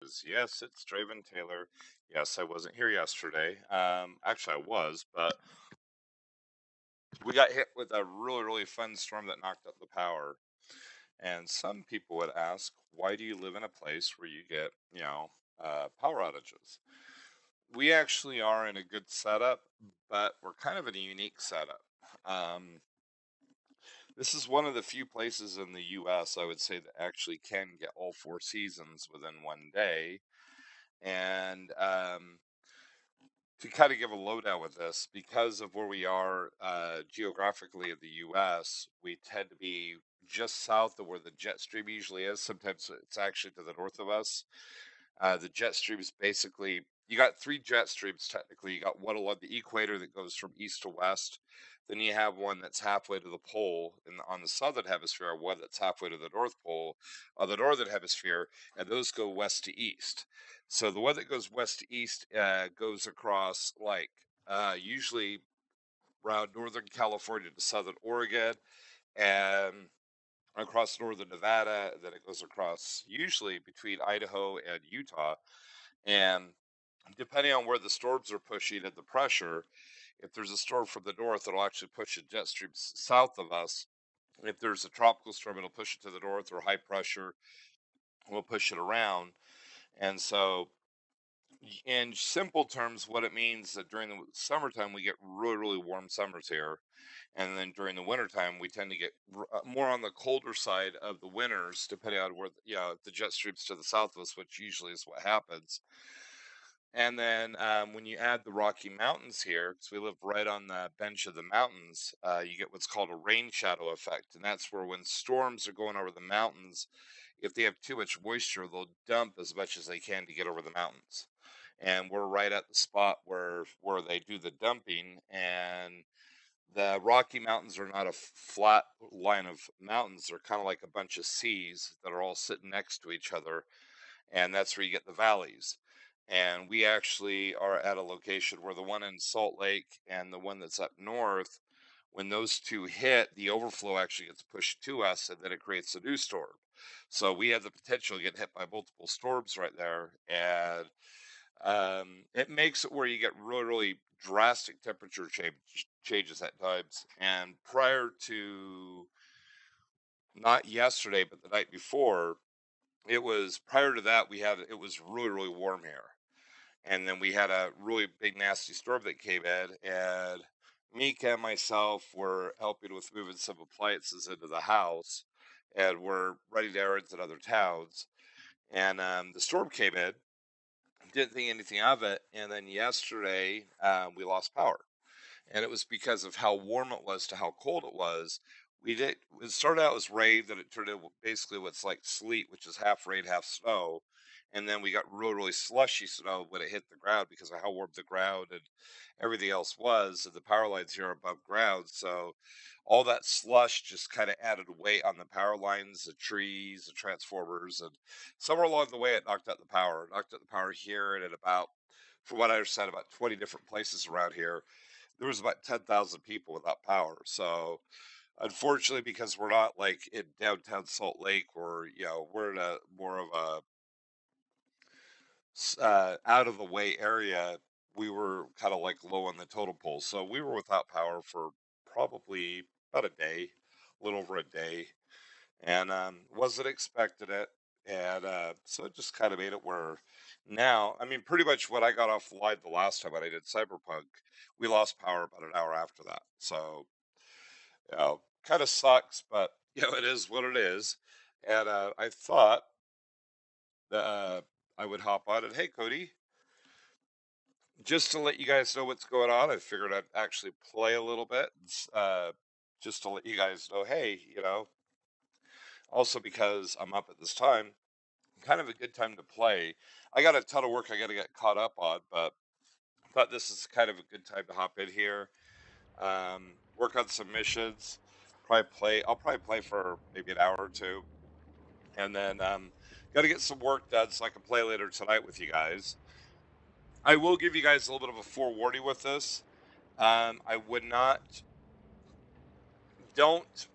is. Yes, it's Draven Taylor. Yes, I wasn't here yesterday. Actually, I was, but we got hit with a really fun storm that knocked out the power. And some people would ask, why do you live in a place where you get, power outages? We actually are in a good setup, but we're kind of in a unique setup. Um, this is one of the few places in the U.S. I would say that actually can get all four seasons within one day. And to kind of give a lowdown with this, because of where we are geographically in the U.S., we tend to be just south of where the jet stream usually is. Sometimes it's actually to the north of us. The jet stream is basically, you got three jet streams technically. You got one along the equator that goes from east to west. Then you have one that's halfway to the pole on the southern hemisphere, one that's halfway to the North Pole on the northern hemisphere, and those go west to east. So the one that goes west to east goes across usually around northern California to southern Oregon and across northern Nevada. And then it goes across usually between Idaho and Utah. And depending on where the storms are pushing and the pressure, if there's a storm from the north, it'll actually push the jet streams south of us. If there's a tropical storm, it'll push it to the north, or high pressure will push it around. And so, in simple terms, what it means that during the summertime, we get really warm summers here. And then during the wintertime, we tend to get more on the colder side of the winters, depending on where, the jet streams to the south of us, which usually is what happens. And then when you add the Rocky Mountains here, because we live right on the bench of the mountains, you get what's called a rain shadow effect. And that's where when storms are going over the mountains, if they have too much moisture, they'll dump as much as they can to get over the mountains. And we're right at the spot where they do the dumping. And the Rocky Mountains are not a flat line of mountains. They're kind of like a bunch of seas that are all sitting next to each other, and that's where you get the valleys. And we actually are at a location where the one in Salt Lake and the one that's up north, when those two hit, the overflow actually gets pushed to us, and then it creates a new storm. So we have the potential to get hit by multiple storms right there, and it makes it where you get really drastic temperature changes at times. And prior to, not yesterday, but the night before, it was prior to that, it was really warm here. And then we had a really big nasty storm that came in, and Mika and myself were helping with moving some appliances into the house, and we're running errands in other towns. And the storm came in, didn't think anything of it, and then yesterday we lost power, and it was because of how warm it was to how cold it was. It started out as rain, then it turned into basically what's like sleet, which is half rain, half snow. And then we got really slushy snow when it hit the ground because of how warm the ground and everything else was. And the power lines here are above ground. So all that slush just kind of added weight on the power lines, the trees, the transformers. And somewhere along the way, it knocked out the power. It knocked out the power here and at about, from what I understand, about 20 different places around here. There was about 10,000 people without power. So unfortunately, because we're not like in downtown Salt Lake, or we're in a more of a out of the way area, we were kind of like low on the totem pole. So we were without power for probably about a day, a little over a day, and wasn't expecting it. And so it just kind of made it where now, I mean, pretty much when I got off the line the last time when I did Cyberpunk, we lost power about an hour after that. So, kind of sucks, but it is what it is. And I thought that I would hop on and, hey, Cody, just to let you guys know what's going on, I figured I'd actually play a little bit, just to let you guys know, hey, also because I'm up at this time, kind of a good time to play. I got a ton of work I got to get caught up on, but thought this is kind of a good time to hop in here, work on some missions, probably play. I'll probably play for maybe an hour or two, and then got to get some work done so I can play later tonight with you guys. I will give you guys a little bit of a forewarning with this. I would not, don't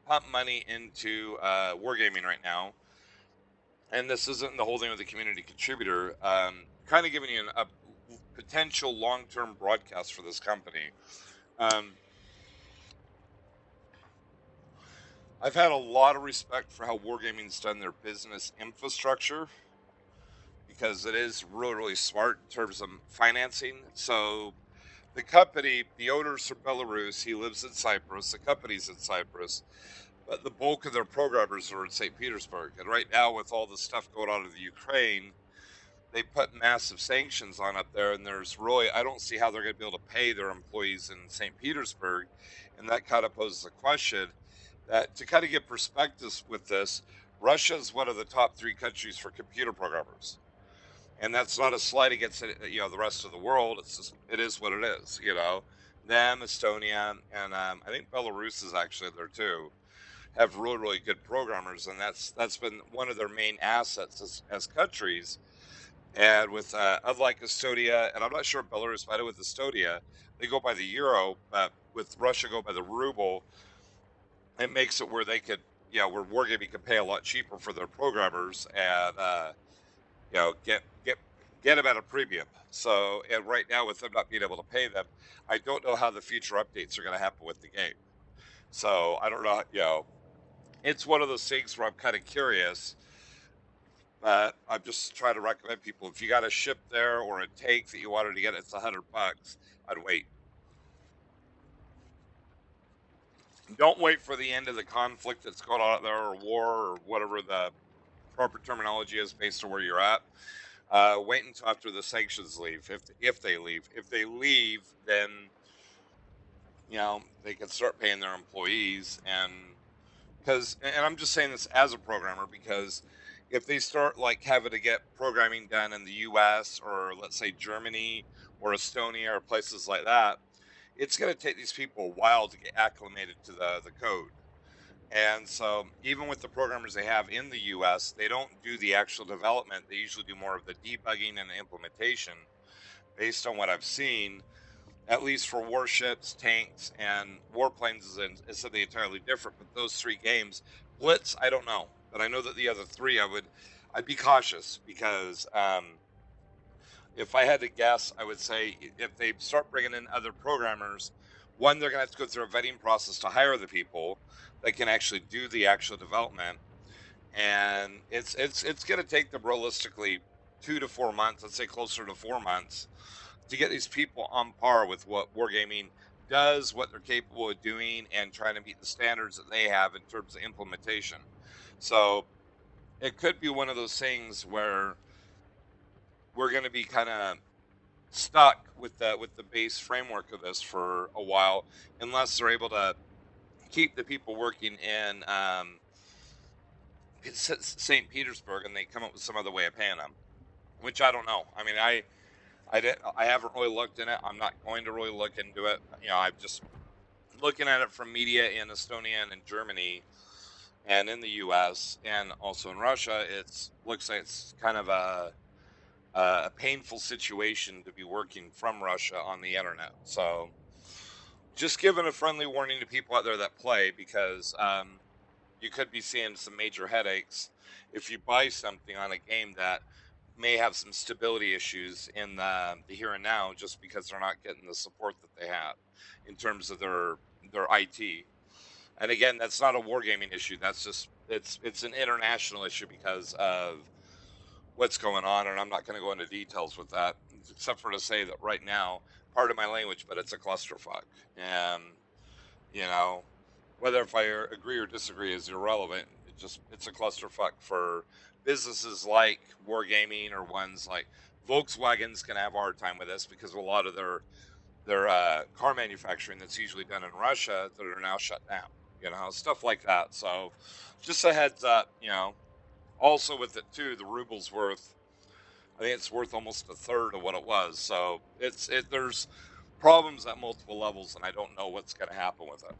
pump money into wargaming right now. and this isn't the whole thing with the community contributor, kind of giving you a potential long-term broadcast for this company. Um, I've had a lot of respect for how Wargaming's done their business infrastructure because it is really, really smart in terms of financing. So the company, the owner's from Belarus. He lives in Cyprus. The company's in Cyprus, but the bulk of their programmers are in St. Petersburg. And right now, with all the stuff going on in the Ukraine, they put massive sanctions on up there, and there's really, I don't see how they're going to be able to pay their employees in St. Petersburg. And that kind of poses a question that, to kind of get perspectives with this, Russia is one of the top three countries for computer programmers. And that's not a slight against the rest of the world. It's just, it is what it is. Them, Estonia, and I think Belarus is actually there too. Have really, really good programmers, and that's been one of their main assets as countries. And with unlike Estonia, and I'm not sure Belarus, but with Estonia, they go by the euro, but with Russia go by the ruble. It makes it where they could, where Wargaming can pay a lot cheaper for their programmers and get them at a premium. So, and right now with them not being able to pay them, I don't know how the future updates are going to happen with the game. So I don't know. It's one of those things where I'm kind of curious. But I'm just trying to recommend people, if you got a ship there or a tank that you wanted to get, it's $100. I'd wait. Don't wait for the end of the conflict that's going on out there, or war, or whatever the proper terminology is based on where you're at. Wait until after the sanctions leave, if they leave. If they leave, then they can start paying their employees, and I'm just saying this as a programmer, because if they start like having to get programming done in the U.S. or let's say Germany or Estonia or places like that, it's going to take these people a while to get acclimated to the code. And so even with the programmers they have in the US, they don't do the actual development. They usually do more of the debugging and the implementation. Based on what I've seen, at least for warships, tanks, and warplanes is something entirely different. But those three games, Blitz, I don't know. But I know that the other three, I'd be cautious, because if I had to guess, I would say if they start bringing in other programmers, one, they're going to have to go through a vetting process to hire the people that can actually do the actual development, and it's going to take them realistically 2 to 4 months. Let's say closer to 4 months to get these people on par with what Wargaming does, what they're capable of doing, and trying to meet the standards that they have in terms of implementation. So it could be one of those things where we're going to be kind of stuck with the base framework of this for a while, unless they're able to keep the people working in St. Petersburg, and they come up with some other way of paying them, which I don't know. I mean, I haven't really looked in it. I'm not going to really look into it. I'm just looking at it from media in Estonia and in Germany and in the U.S. and also in Russia. It looks like it's kind of a painful situation to be working from Russia on the internet. So just giving a friendly warning to people out there that play, because you could be seeing some major headaches if you buy something on a game that may have some stability issues in the here and now, just because they're not getting the support that they have in terms of their IT. And again, that's not a wargaming issue. That's just it's an international issue because of what's going on, and I'm not going to go into details with that, except for to say that right now, part of my language, but it's a clusterfuck. And you know, whether if I agree or disagree is irrelevant. It's a clusterfuck for businesses like Wargaming, or ones like Volkswagen's going to have a hard time with this because of a lot of their car manufacturing that's usually done in Russia that are now shut down. Stuff like that. So, just a heads up. Also with it too, the ruble's worth. I think it's worth almost a third of what it was. So there's problems at multiple levels, and I don't know what's going to happen with it.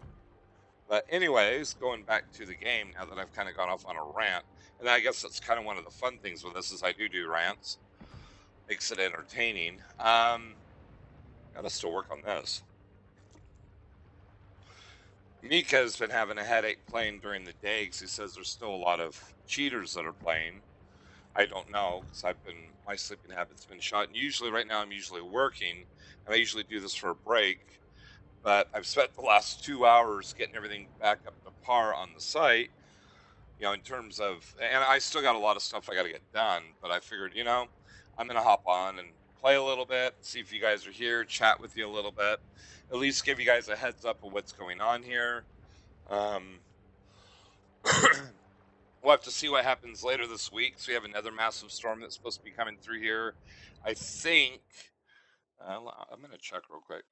But anyways, going back to the game now that I've kind of gone off on a rant, and I guess that's kind of one of the fun things with this is I do rants, makes it entertaining. Gotta still work on this. Mika's been having a headache playing during the day because he says there's still a lot of cheaters that are playing. I don't know, because my sleeping habit's been shot. And usually, right now, I'm usually working, and I usually do this for a break. But I've spent the last 2 hours getting everything back up to par on the site, in terms of, and I still got a lot of stuff I got to get done. But I figured, I'm gonna hop on and play a little bit, see if you guys are here, chat with you a little bit, at least give you guys a heads up of what's going on here. Um, We'll have to see what happens later this week. So we have another massive storm that's supposed to be coming through here. I think I'm going to check real quick.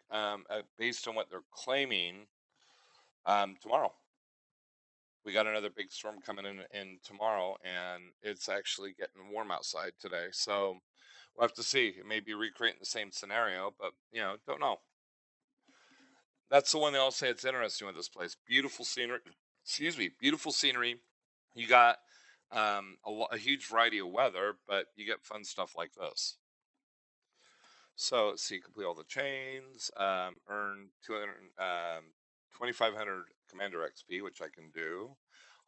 Based on what they're claiming, tomorrow we got another big storm coming in tomorrow, and it's actually getting warm outside today. So we'll have to see. It may be recreating the same scenario, but don't know. That's the one they all say it's interesting with this place. Beautiful scenery. Excuse me, beautiful scenery. You got a huge variety of weather, but you get fun stuff like this. So let's see, complete all the chains, earn 2,500 Commander XP, which I can do.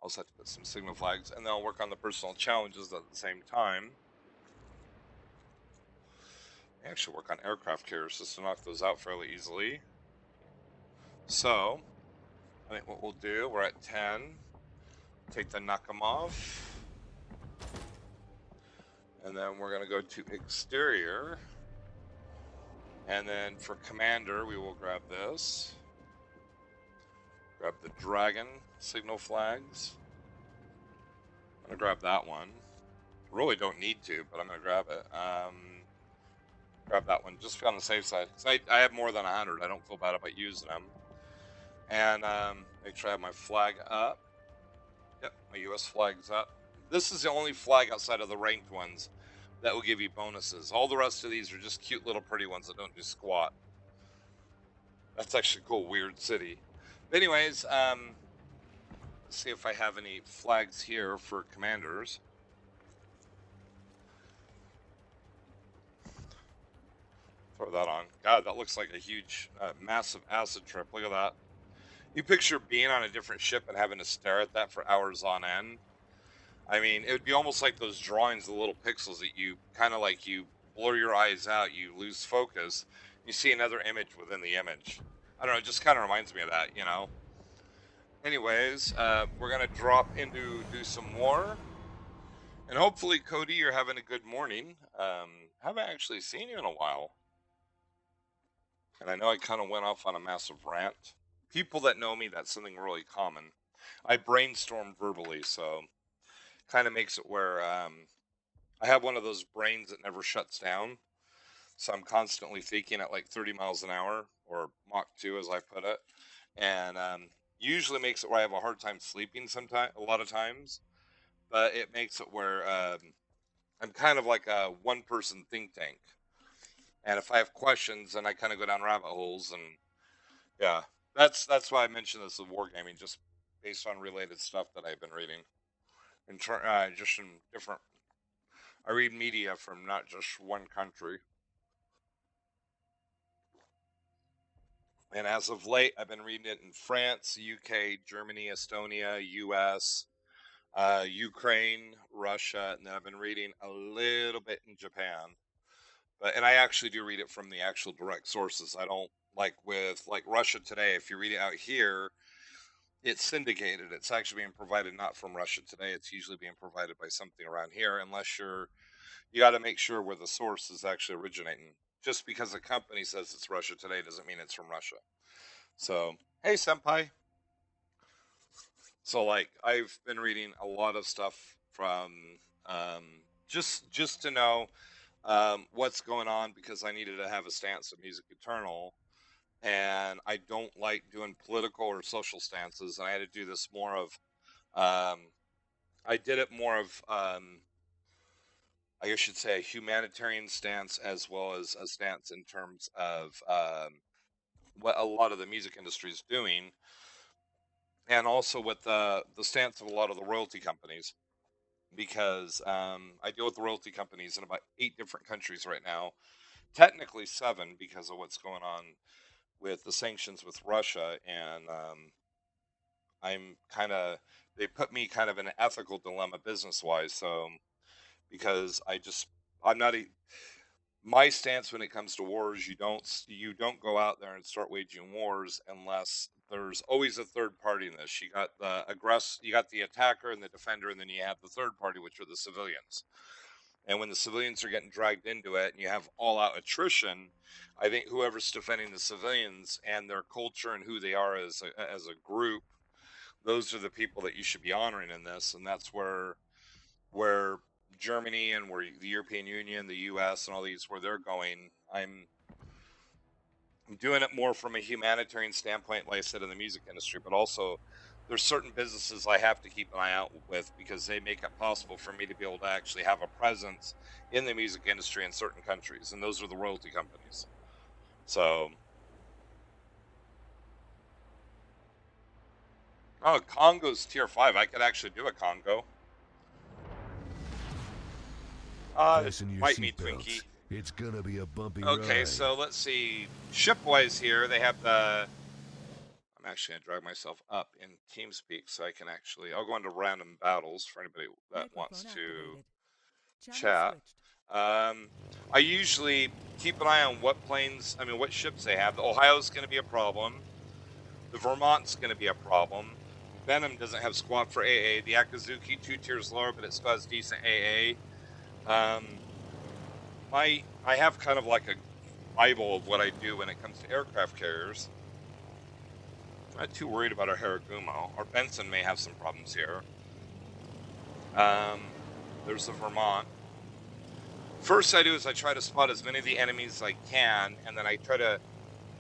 Also have to put some signal flags, and then I'll work on the personal challenges at the same time. I actually work on aircraft carriers just to knock those out fairly easily. So I think what we'll do, we're at 10. Take the knock 'em off. And then we're going to go to exterior. And then for commander, we will grab this. Grab the dragon signal flags. I'm going to grab that one. Really don't need to, but I'm going to grab it. Grab that one just to be on the safe side. Because I have more than 100. I don't feel bad about using them. And make sure I have my flag up. Yep, my US flag's up. This is the only flag outside of the ranked ones that will give you bonuses. All the rest of these are just cute little pretty ones that don't do squat. That's actually a cool, weird city. But anyways, let's see if I have any flags here for commanders. Throw that on. God, that looks like a huge, massive acid trip. Look at that. You picture being on a different ship and having to stare at that for hours on end. I mean, it would be almost like those drawings, the little pixels that you kind of like, you blur your eyes out, you lose focus, you see another image within the image. I don't know, it just kind of reminds me of that, Anyways, we're going to drop into do some more. And hopefully, Cody, you're having a good morning. Haven't actually seen you in a while. And I know I kind of went off on a massive rant. People that know me, that's something really common. I brainstorm verbally, so kind of makes it where I have one of those brains that never shuts down. So I'm constantly thinking at like 30 miles an hour, or Mach 2 as I put it. And usually makes it where I have a hard time sleeping a lot of times. But it makes it where I'm kind of like a one person think tank. And if I have questions, then I kind of go down rabbit holes. And yeah, that's why I mentioned this with wargaming, just based on related stuff that I've been reading. Just in different, I read media from not just one country. And as of late, I've been reading it in France, UK, Germany, Estonia, US, Ukraine, Russia, and then I've been reading a little bit in Japan. And I actually do read it from the actual direct sources. I don't like with like Russia Today. If you read it out here, it's syndicated. It's actually being provided not from Russia Today. It's usually being provided by something around here, unless you got to make sure where the source is actually originating. Just because a company says it's Russia Today doesn't mean it's from Russia. So, hey, senpai. So, like, I've been reading a lot of stuff from um, just to know what's going on, because I needed to have a stance of Music Eternal, and I don't like doing political or social stances, and I had to do this more of. I did it more of. I should say a humanitarian stance, as well as a stance in terms of what a lot of the music industry is doing, and also with the stance of a lot of the royalty companies, because I deal with the royalty companies in about 8 different countries right now, technically 7 because of what's going on with the sanctions with Russia, and I'm kind of, they put me kind of in an ethical dilemma business wise. So because I'm not a, my stance when it comes to wars, you don't go out there and start waging wars unless there's always a third party in this. You got the attacker and the defender, and then you have the third party, which are the civilians. And when the civilians are getting dragged into it and you have all out attrition, I think whoever's defending the civilians and their culture and who they are as a group, those are the people that you should be honoring in this. And that's where Germany and where the European Union, the US and all these, where they're going. I'm doing it more from a humanitarian standpoint, like I said, in the music industry, but also there's certain businesses I have to keep an eye out with because they make it possible for me to be able to actually have a presence in the music industry in certain countries, and those are the royalty companies. So, oh, Congo's tier 5. I could actually do a Congo. Might be Twinkie. It's gonna be a bumpy Okay, ride. so let's see. Shipwise here, they have the... I'm actually going to drag myself up in TeamSpeak so I can actually... I'll go into random battles for anybody that wants to chat. I usually keep an eye on what ships they have. The Ohio's going to be a problem. The Vermont's going to be a problem. Venom doesn't have squad for AA. The Akazuki, 2 tiers lower, but it still has decent AA. I have kind of like a Bible of what I do when it comes to aircraft carriers. I'm not too worried about our Haragumo. Our Benson may have some problems here. There's the Vermont. First I do is I try to spot as many of the enemies as I can, and then I try to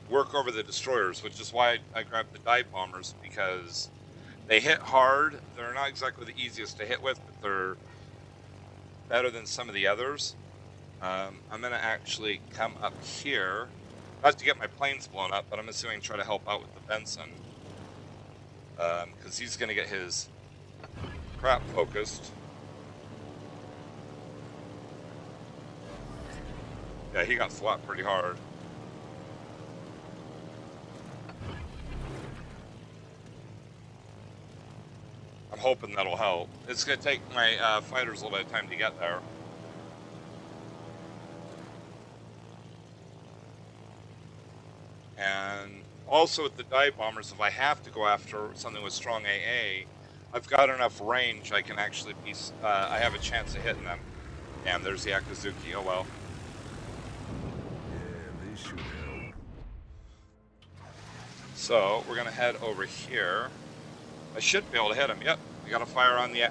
work over the destroyers, which is why I grabbed the dive bombers, because they hit hard. They're not exactly the easiest to hit with, but they're better than some of the others. I'm going to actually come up here, not to get my planes blown up, but I'm assuming try to help out with the Benson, because he's going to get his crap focused. Yeah, he got slapped pretty hard. I'm hoping that'll help. It's going to take my fighters a little bit of time to get there. And also with the dive bombers, if I have to go after something with strong AA, I've got enough range I can actually be, I have a chance of hitting them. Damn, there's the Akazuki, oh well. Yeah, this should help. So, we're gonna head over here. I should be able to hit him, yep. We got a fire on the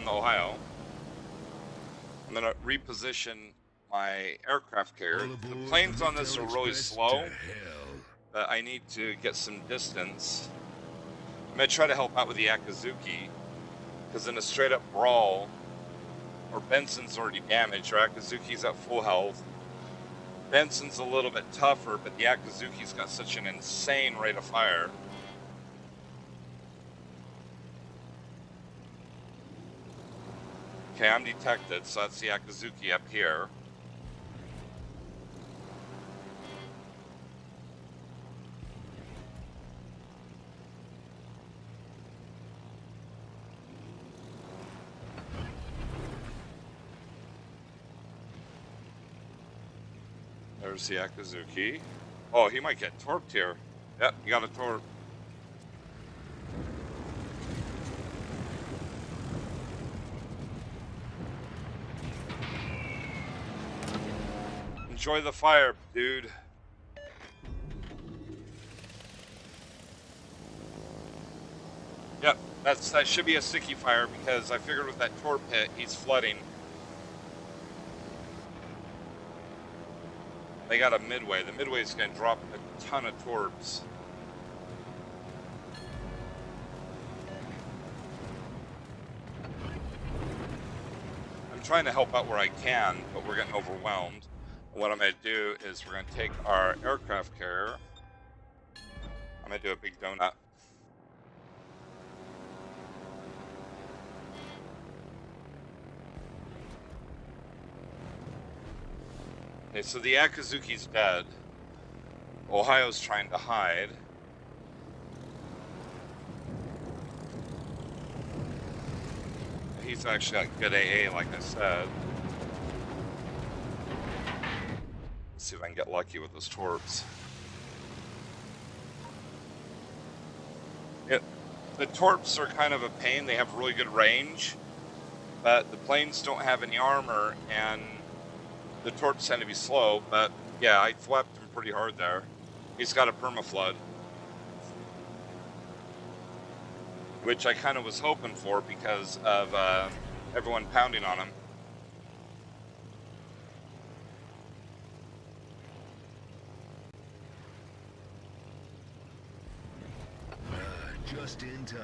Ohio. I'm gonna reposition my aircraft carrier. The planes on this are really slow, but I need to get some distance. I'm going to try to help out with the Akazuki, because in a straight up brawl, or Benson's already damaged, or Akazuki's at full health. Benson's a little bit tougher, but the Akazuki's got such an insane rate of fire. Okay, I'm detected, so that's the Akazuki up here. There's the Akazuki. Oh, he might get torped here. Yep, you got a torp. Enjoy the fire, dude. Yep, that should be a sticky fire, because I figured with that torp hit, he's flooding. They got a midway. The midway's gonna drop a ton of torps. I'm trying to help out where I can, but we're getting overwhelmed. What I'm gonna do is we're gonna take our aircraft carrier. I'm gonna do a big donut. Okay, so the Akazuki's dead. Ohio's trying to hide. He's actually got good AA, like I said. Let's see if I can get lucky with those torps. The torps are kind of a pain. They have really good range, but the planes don't have any armor, and the torps tend to be slow. But yeah, I thwapped him pretty hard there. He's got a permaflood, which I kind of was hoping for because of everyone pounding on him. Just in time.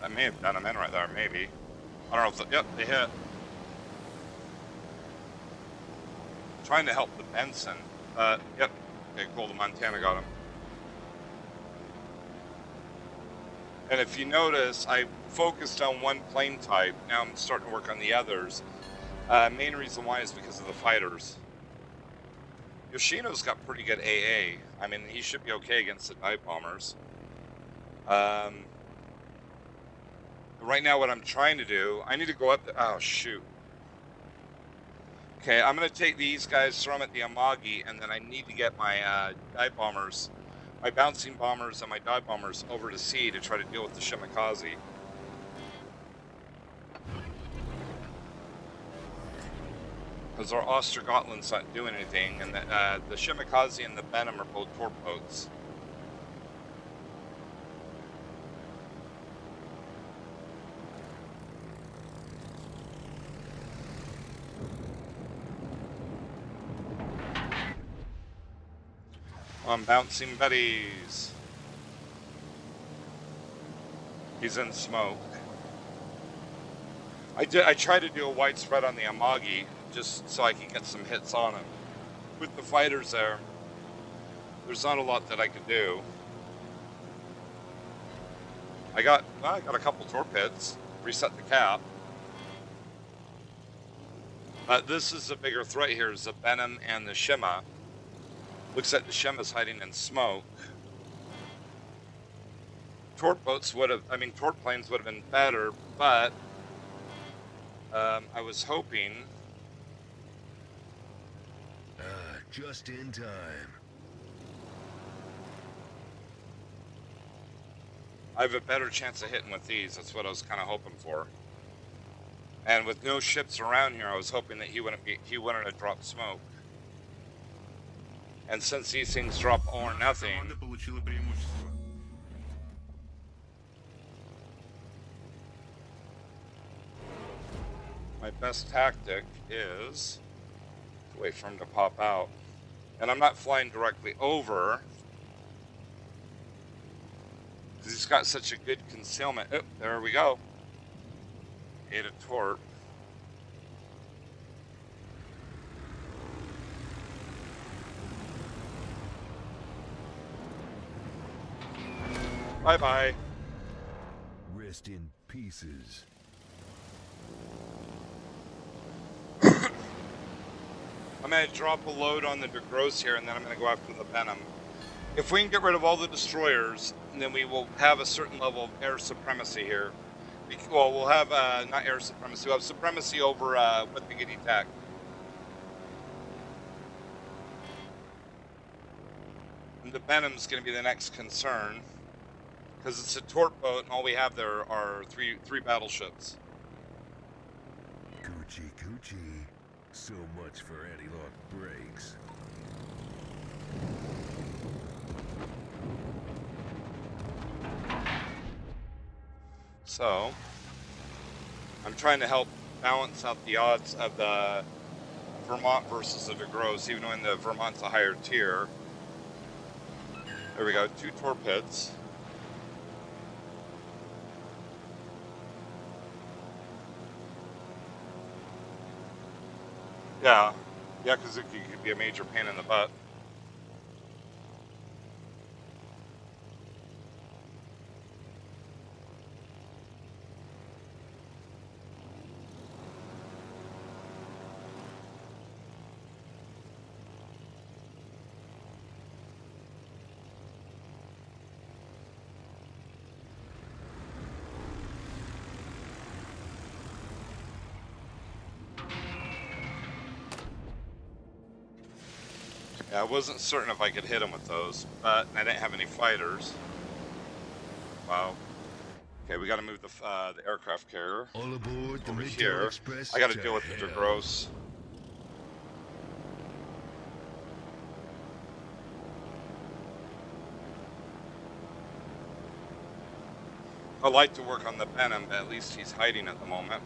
I may have done him in right there, maybe. I don't know if yep, they hit. Trying to help the Benson. Yep. Okay, cool, the Montana got him. And if you notice, I focused on one plane type. Now I'm starting to work on the others. Main reason why is because of the fighters. Yoshino's got pretty good AA. I mean, he should be okay against the dive bombers. Right now, what I'm trying to do, I need to go up. Oh, shoot. Okay, I'm going to take these guys, throw them at the Amagi, and then I need to get my dive bombers, my bouncing bombers and my dive bombers over to sea to try to deal with the Shimakaze. Because our Ostergotland's not doing anything, and the Shimakaze and the Benham are both torp boats. On bouncing buddies. He's in smoke. I tried to do a wide spread on the Amagi just so I could get some hits on him. With the fighters there, there's not a lot that I could do. I got a couple torp hits, reset the cap. But this is the bigger threat here, is the Benham and the Shima. Looks like the Shima's hiding in smoke. Torp boats torp planes would have been better, but I was hoping. Just in time. I have a better chance of hitting with these. That's what I was kind of hoping for. And with no ships around here, I was hoping that he wouldn't have dropped smoke. And since these things drop all or nothing, my best tactic is to wait for him to pop out. And I'm not flying directly over, because he's got such a good concealment. Oh, there we go. Ate a torp. Bye-bye. Rest in pieces. I'm going to drop a load on the De Grosse here, and then I'm going to go after the Benham. If we can get rid of all the destroyers, then we will have a certain level of air supremacy here. Well, we'll have, not air supremacy, we'll have supremacy over what they get attacked. And the Benham's going to be the next concern, because it's a torp boat, and all we have there are three battleships. Coochie coochie. So much for anti-lock brakes. So, I'm trying to help balance out the odds of the Vermont versus the De Grosse, even though the Vermont's a higher tier. There we go, 2 torp hits. Yeah, because it could be a major pain in the butt. Yeah, I wasn't certain if I could hit him with those, but I didn't have any fighters. Wow. Okay, we got to move the aircraft carrier All aboard the over Midtown here. I Express got to to deal with the hell. DeGrosse. I like to work on the Venom, but at least he's hiding at the moment.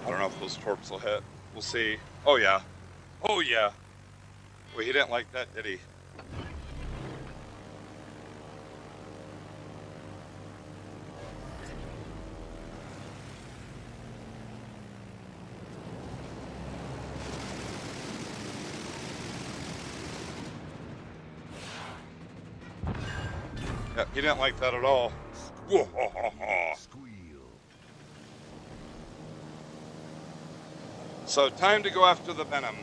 I don't know if those torps will hit. We'll see. Oh, yeah. Oh, yeah. Wait, he didn't like that, did he? Yeah, he didn't like that at all. Squeal. So, time to go after the Venom.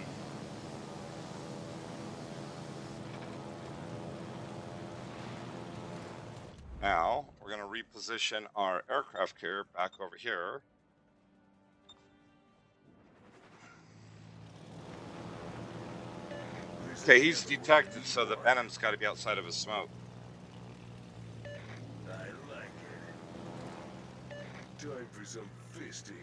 Now, we're going to reposition our aircraft carrier back over here. Okay, he's detected, so the Venom's got to be outside of his smoke. I like it. Time for some fisting.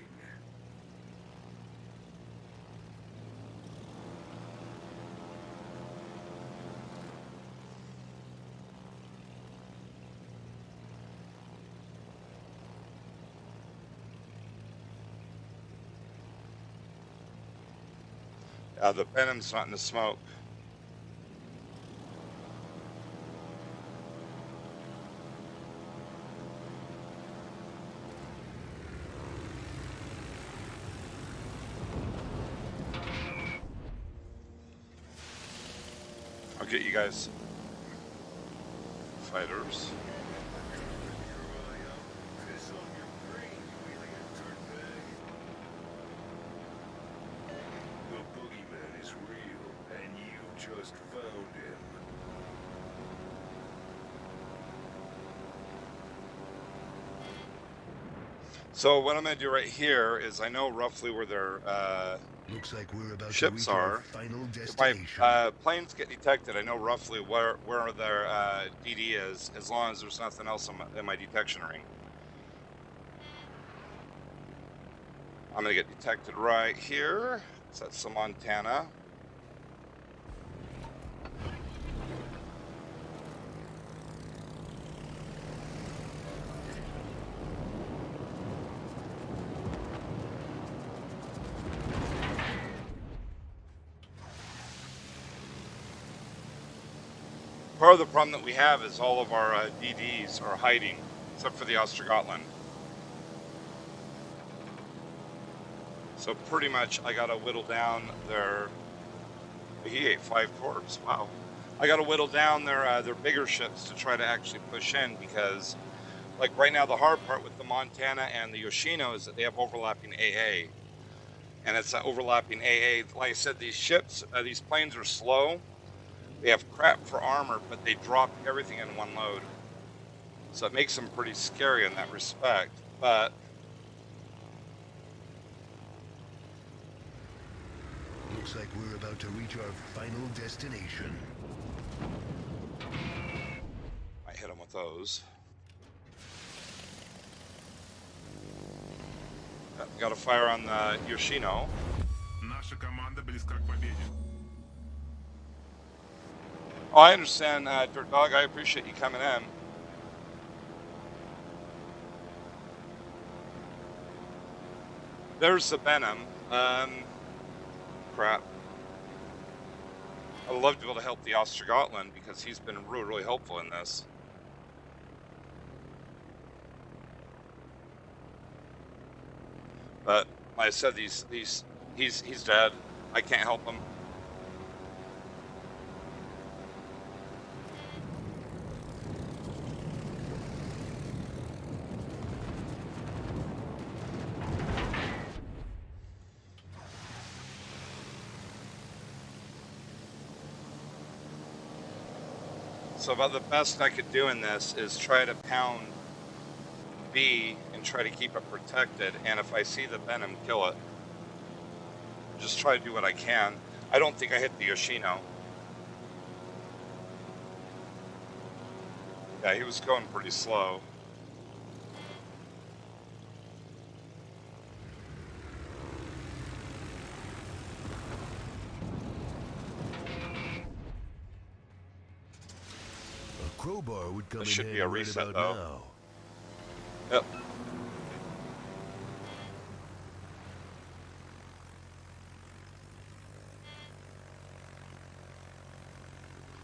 The Venom's not in the smoke. I'll get you guys fighters. The boogeyman is real, and you just found him. So what I'm going to do right here is I know roughly where their Looks like we're about ships to reach our are. final If my destination. planes get detected, I know roughly where their DD is, as long as there's nothing else in my detection ring. I'm going to get detected right here. So that's the Montana. Part of the problem that we have is all of our DDs are hiding, except for the Ostergotland. So pretty much I got to whittle down their... He ate 5 torps, wow. I got to whittle down their bigger ships to try to actually push in, because like right now the hard part with the Montana and the Yoshino is that they have overlapping AA. And it's an overlapping AA. Like I said, these ships, these planes are slow. They have crap for armor, but they drop everything in one load. So it makes them pretty scary in that respect. But Looks like we're about to reach our final destination. I hit them with those. Got a fire on the Yoshino. Наша команда близка к победе. Oh, I understand, Dirt Dog. I appreciate you coming in. There's the Venom. Crap. I would love to be able to help the Ostergotland because he's been really, really helpful in this. But like I said, he's dead. I can't help him. So about the best I could do in this is try to pound B and try to keep it protected. And if I see the Venom, kill it. Just try to do what I can. I don't think I hit the Yoshino. Yeah, he was going pretty slow. A crowbar would come This in should handy be a right reset, about though. now. Yep.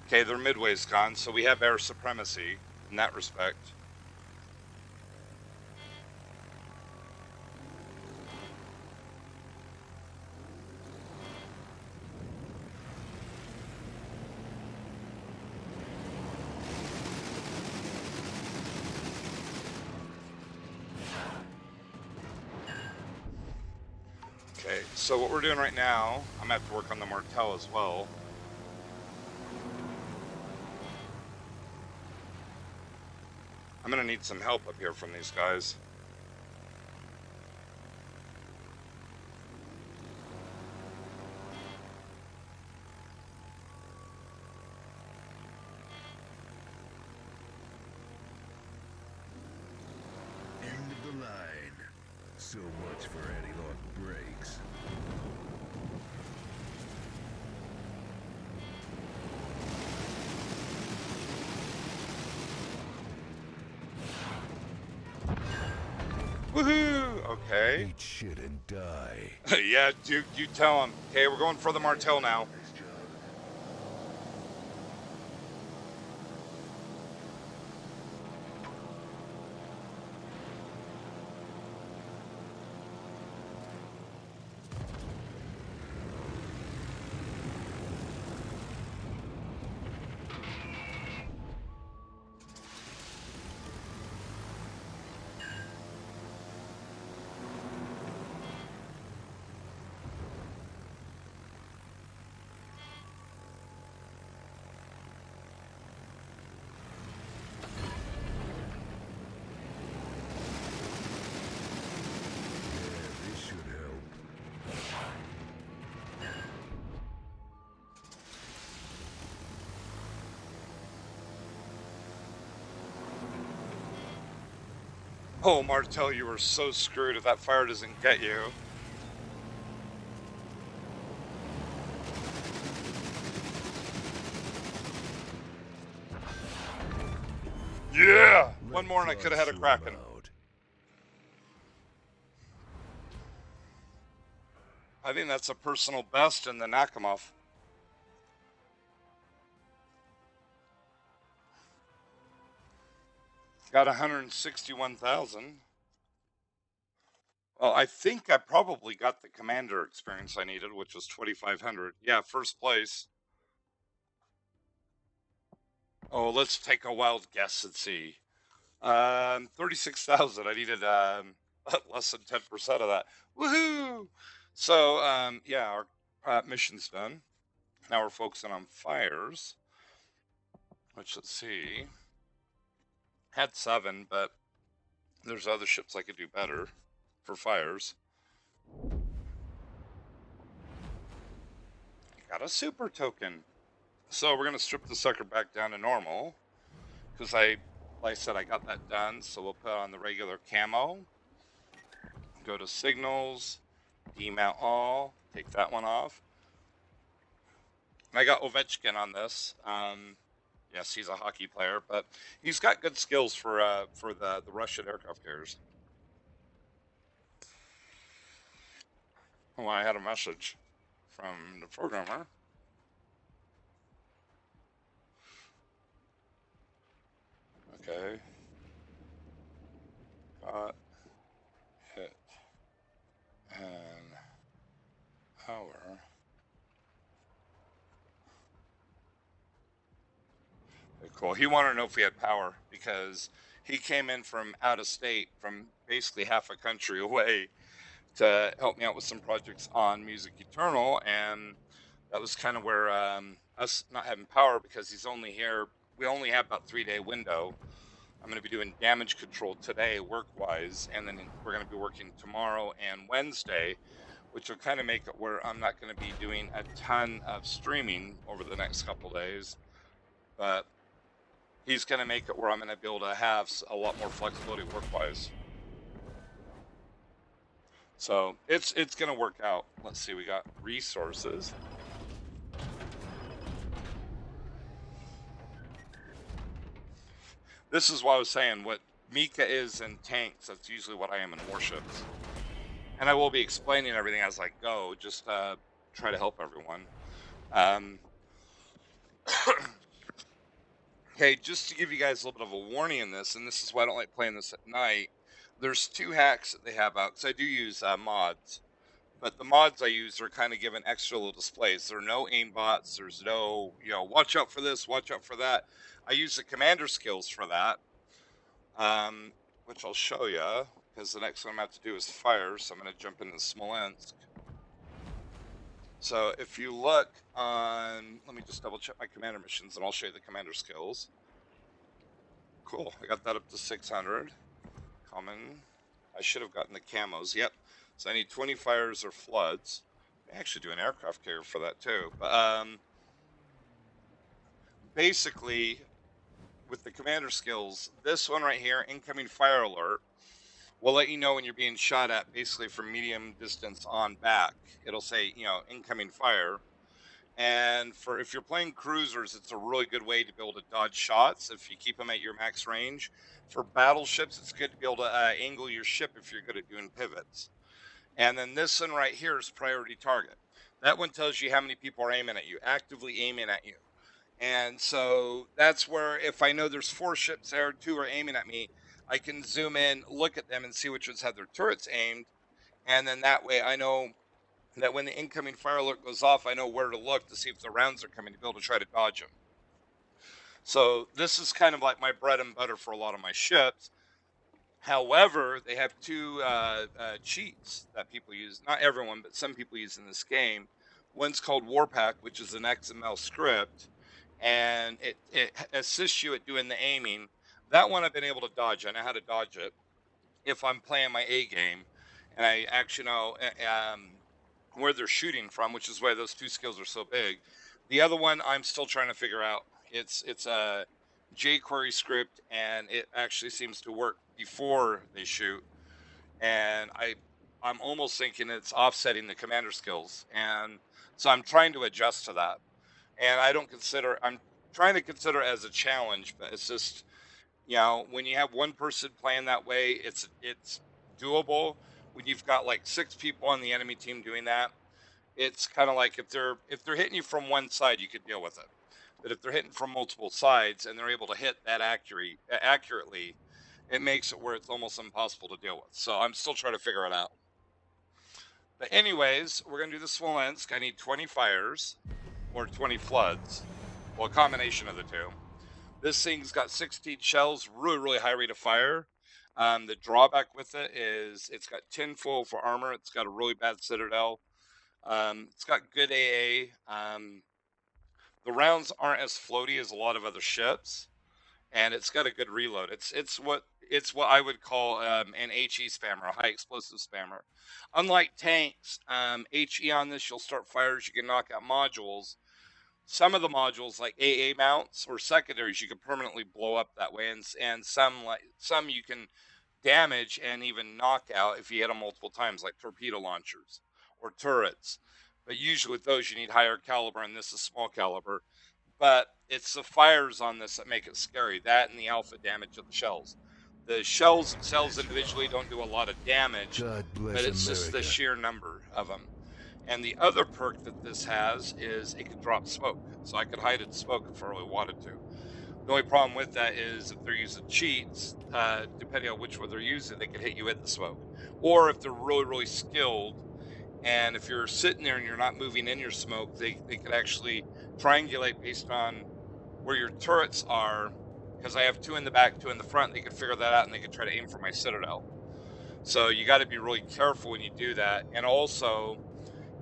Okay, their midway's gone, so we have air supremacy in that respect. Okay, so what we're doing right now, I'm gonna have to work on the Martel as well. I'm gonna need some help up here from these guys. End of the line. So much for anti-lock brakes. Woohoo! Okay. Eat shit and die. Yeah, Duke, you tell him. Okay, we're going for the Martel now. Nice job. Yeah, this should help. Oh, Martel, you were so screwed if that fire doesn't get you. Yeah! One more and I could have had a Kraken. Out. I think that's a personal best in the Nakamov. Got 161,000. Well, I think I probably got the commander experience I needed, which was 2,500. Yeah, first place. Oh, let's take a wild guess and see. 36,000. I needed less than 10% of that. Woohoo! So, yeah, our mission's done. Now we're focusing on fires, which, let's see, had 7, but there's other ships I could do better for fires. Got a super token. So we're going to strip the sucker back down to normal because like I said, I got that done. So we'll put on the regular camo, go to signals, demount all, take that one off. I got Ovechkin on this. Yes, he's a hockey player, but he's got good skills for the Russian aircraft carriers. Oh, I had a message from the programmer. Okay. Got hit an hour. Okay, cool. He wanted to know if we had power because he came in from out of state, from basically half a country away, to help me out with some projects on Music Eternal, and that was kind of where us not having power because he's only here we only have about 3-day window. I'm going to be doing damage control today, work-wise, and then we're going to be working tomorrow and Wednesday, which will kind of make it where I'm not going to be doing a ton of streaming over the next couple days, but he's going to make it where I'm going to be able to have a lot more flexibility work-wise. So it's going to work out. Let's see, we got resources. This is what I was saying, what Mika is in tanks, that's usually what I am in warships. And I will be explaining everything as I go, just try to help everyone. Okay, just to give you guys a little bit of a warning in this, and this is why I don't like playing this at night, there's 2 hacks that they have out, because I do use mods. But the mods I use are kind of given extra little displays. There are no aimbots, there's no, watch out for this, watch out for that. I use the commander skills for that, which I'll show you, because the next one I'm going to have to do is fire, so I'm going to jump into Smolensk. So if you look on, let me just double check my commander missions, and I'll show you the commander skills. Cool, I got that up to 600. Common. I should have gotten the camos, yep. So I need 20 fires or floods. I actually do an aircraft carrier for that too. But basically, with the commander skills, this one right here, incoming fire alert, will let you know when you're being shot at, basically from medium distance on back. It'll say, incoming fire. And if you're playing cruisers, it's a really good way to be able to dodge shots if you keep them at your max range. For battleships, it's good to be able to angle your ship if you're good at doing pivots. And then this one right here is priority target. That one tells you how many people are aiming at you, actively aiming at you. And so that's where, if I know there's 4 ships there, 2 are aiming at me, I can zoom in, look at them, and see which ones have their turrets aimed. And then that way I know that when the incoming fire alert goes off, I know where to look to see if the rounds are coming to be able to try to dodge them. So this is kind of like my bread and butter for a lot of my ships. However, they have 2 cheats that people use. Not everyone, but some people use in this game. One's called Warpack, which is an XML script, and it assists you at doing the aiming. That one I've been able to dodge. I know how to dodge it if I'm playing my A game, and I actually know where they're shooting from, which is why those 2 skills are so big. The other one I'm still trying to figure out. It's a jQuery script, and it actually seems to work before they shoot. And I'm almost thinking it's offsetting the commander skills, and so I'm trying to adjust to that. And I'm trying to consider it as a challenge, but it's just, when you have one person playing that way, it's doable. When you've got like 6 people on the enemy team doing that, it's kind of like if they're hitting you from one side, you could deal with it. But if they're hitting from multiple sides and they're able to hit that accurately, it makes it where it's almost impossible to deal with. So I'm still trying to figure it out. But anyways, we're going to do the Smolensk. I need 20 fires or 20 floods. Well, a combination of the 2. This thing's got 16 shells, really, really high rate of fire. The drawback with it is it's got tinfoil for armor. It's got a really bad citadel. It's got good AA. The rounds aren't as floaty as a lot of other ships, and it's got a good reload. It's what I would call an HE spammer, a high explosive spammer. Unlike tanks, HE on this, you'll start fires, you can knock out modules. Some of the modules, like AA mounts or secondaries, you can permanently blow up that way, and some you can damage and even knock out if you hit them multiple times, like torpedo launchers or turrets. But usually with those, you need higher caliber, and this is small caliber. But it's the fires on this that make it scary. That and the alpha damage of the shells. The shells themselves individually don't do a lot of damage, but it's just the sheer number of them. And the other perk that this has is it can drop smoke. So I could hide in smoke if I really wanted to. The only problem with that is if they're using cheats, depending on which one they're using, they can hit you in the smoke. Or if they're really, really skilled, and if you're sitting there and you're not moving in your smoke, they could actually triangulate based on where your turrets are, because I have 2 in the back, 2 in the front. They could figure that out, and they could try to aim for my citadel. So you got to be really careful when you do that. And also,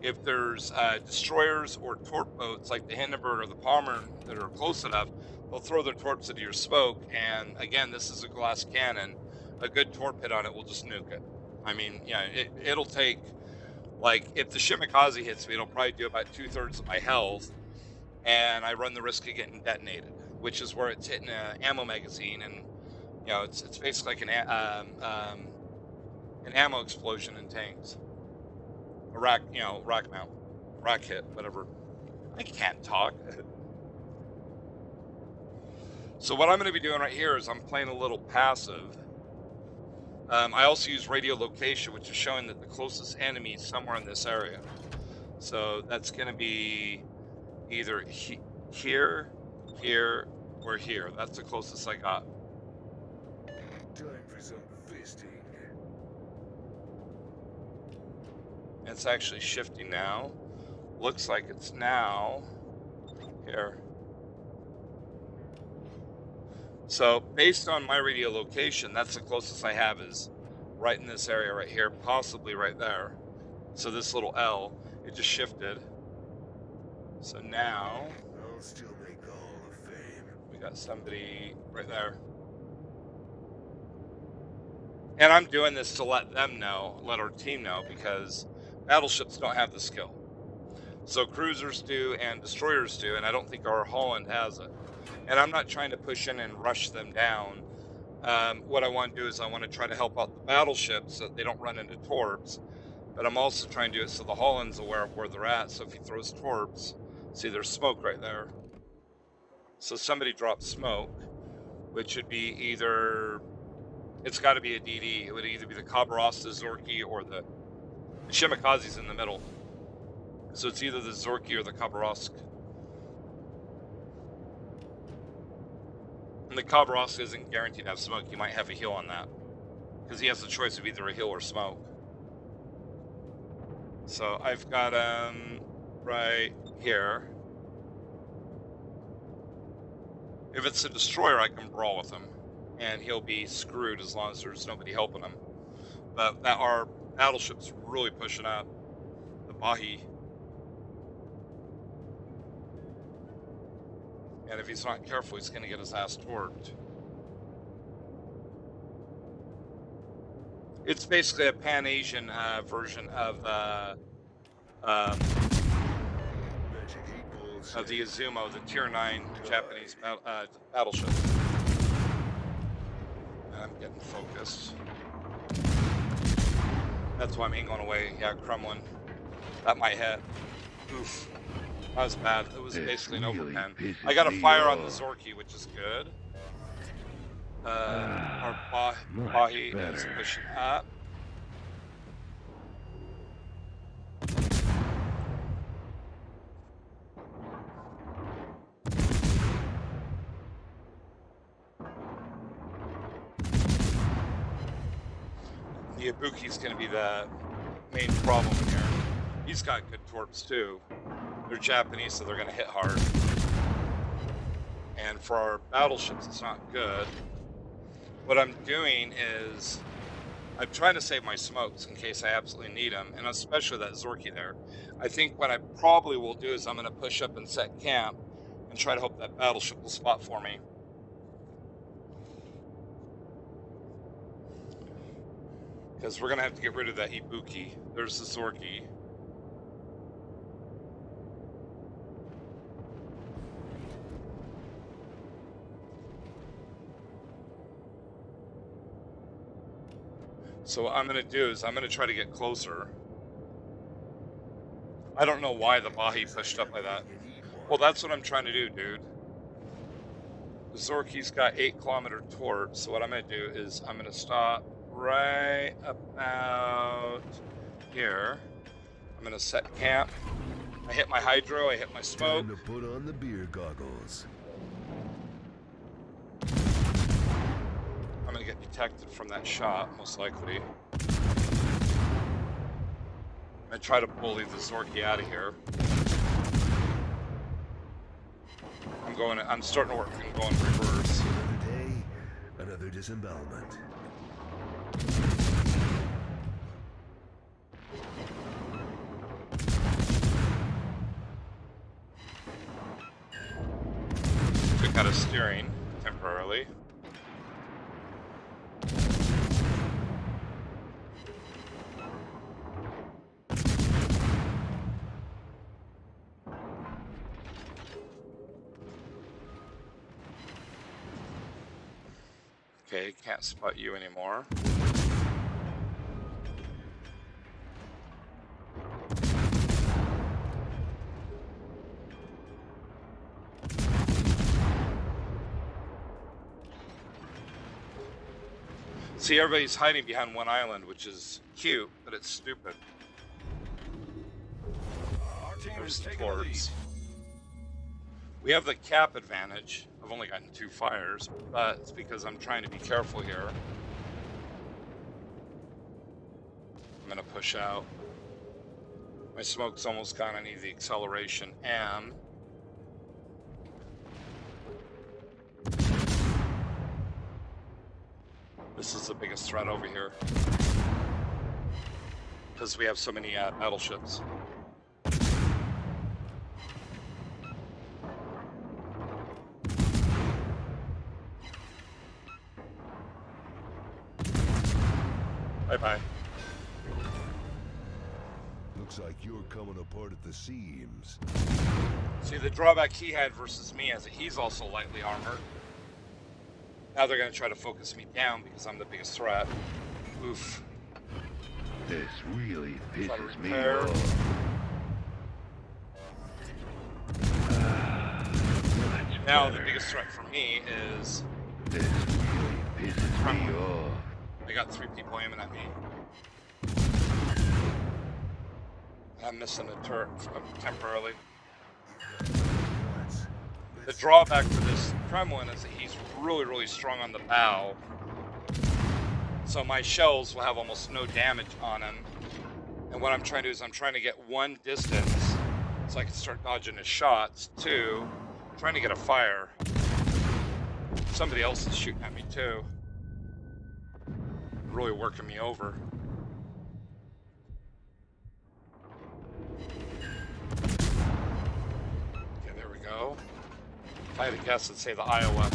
if there's destroyers or torp boats like the Hindenburg or the Palmer that are close enough, they'll throw their torps into your smoke, and again, this is a glass cannon. A good torp hit on it will just nuke it. I mean, yeah, it'll take, like, if the Shimikaze hits me, it'll probably do about 2/3 of my health, and I run the risk of getting detonated, which is where it's hitting an ammo magazine, and it's basically like an ammo explosion in tanks. A rack, rack mount, rack hit, whatever. I can't talk. So what I'm going to be doing right here is I'm playing a little passive. I also use radio location, which is showing that the closest enemy is somewhere in this area. So that's going to be either here, here, or here. That's the closest I got. Time for some fisting. It's actually shifting now. Looks like it's now here. So based on my radio location, that's the closest I have is right in this area right here, possibly right there. So this little L, it just shifted. So now I'll still make the Hall of Fame. we got somebody right there. And I'm doing this to let them know, let our team know, because battleships don't have the skill. So cruisers do and destroyers do, and I don't think our Holland has it. And I'm not trying to push in and rush them down. What I want to do is I want to try to help out the battleships so that they don't run into torps. But I'm also trying to do it so the Holland's aware of where they're at. So if he throws torps, see there's smoke right there. So somebody drops smoke, which would be either, it's got to be a DD. It would either be the Kabaros, the Zorki, or the Shimikaze's in the middle. So it's either the Zorki or the Khabarovsk. And the Khabarovsk isn't guaranteed to have smoke. You might have a heal on that, because he has the choice of either a heal or smoke. So I've got right here. If it's a destroyer, I can brawl with him, and he'll be screwed as long as there's nobody helping him. But our battleship's really pushing up. The Bahi. And if he's not careful, he's going to get his ass torped. It's basically a Pan-Asian version of the Izumo, the Tier 9 Japanese battleship. I'm getting focused. That's why I'm angling away. Yeah, Kremlin. That might hit. Oof. That was bad. It was basically an overpen. I got a fire on the Zorki, which is good. Our Bahi is pushing up. The Ibuki's going to be the main problem here. He's got good torps too. They're Japanese, so they're going to hit hard. And for our battleships, it's not good. What I'm doing is I'm trying to save my smokes in case I absolutely need them, and especially that Zorki there. I think what I probably will do is I'm going to push up and set camp and try to hope that battleship will spot for me. Because we're going to have to get rid of that Ibuki. There's the Zorki. So what I'm going to do is I'm going to try to get closer. I don't know why the Bahi pushed up like that. Well, that's what I'm trying to do, dude. The Zorki's got 8-kilometer torp, so what I'm going to do is I'm going to stop right about here. I'm going to set camp. I hit my hydro, I hit my smoke. Time to put on the beer goggles. I'm going to get detected from that shot, most likely. I'm going to try to bully the Zorki out of here. I'm starting to work and going reverse. Another day, another disembowelment. Took out a steering temporarily. Okay, can't spot you anymore. See, everybody's hiding behind one island, which is cute, but it's stupid. Our team There's is the taking the lead. Torbs. We have the cap advantage. I've only gotten 2 fires, but it's because I'm trying to be careful here. I'm gonna push out. My smoke's almost gone. I need the acceleration and this is the biggest threat over here because we have so many battleships. Bye-bye. Looks like you're coming apart at the seams. See, the drawback he had versus me is that he's also lightly armored. Now they're going to try to focus me down because I'm the biggest threat. Oof. This really Try to pisses me repair. off. Much Now the better. biggest threat for me is This really pisses me off. I got 3 people aiming at me. I'm missing a turret temporarily. The drawback for this Kremlin is that he's really, really strong on the bow. So my shells will have almost no damage on him. And what I'm trying to do is I'm trying to get 1 distance so I can start dodging his shots. 2, trying to get a fire. Somebody else is shooting at me too. Really working me over. Okay, there we go. If I had to guess, I'd say the Iowa.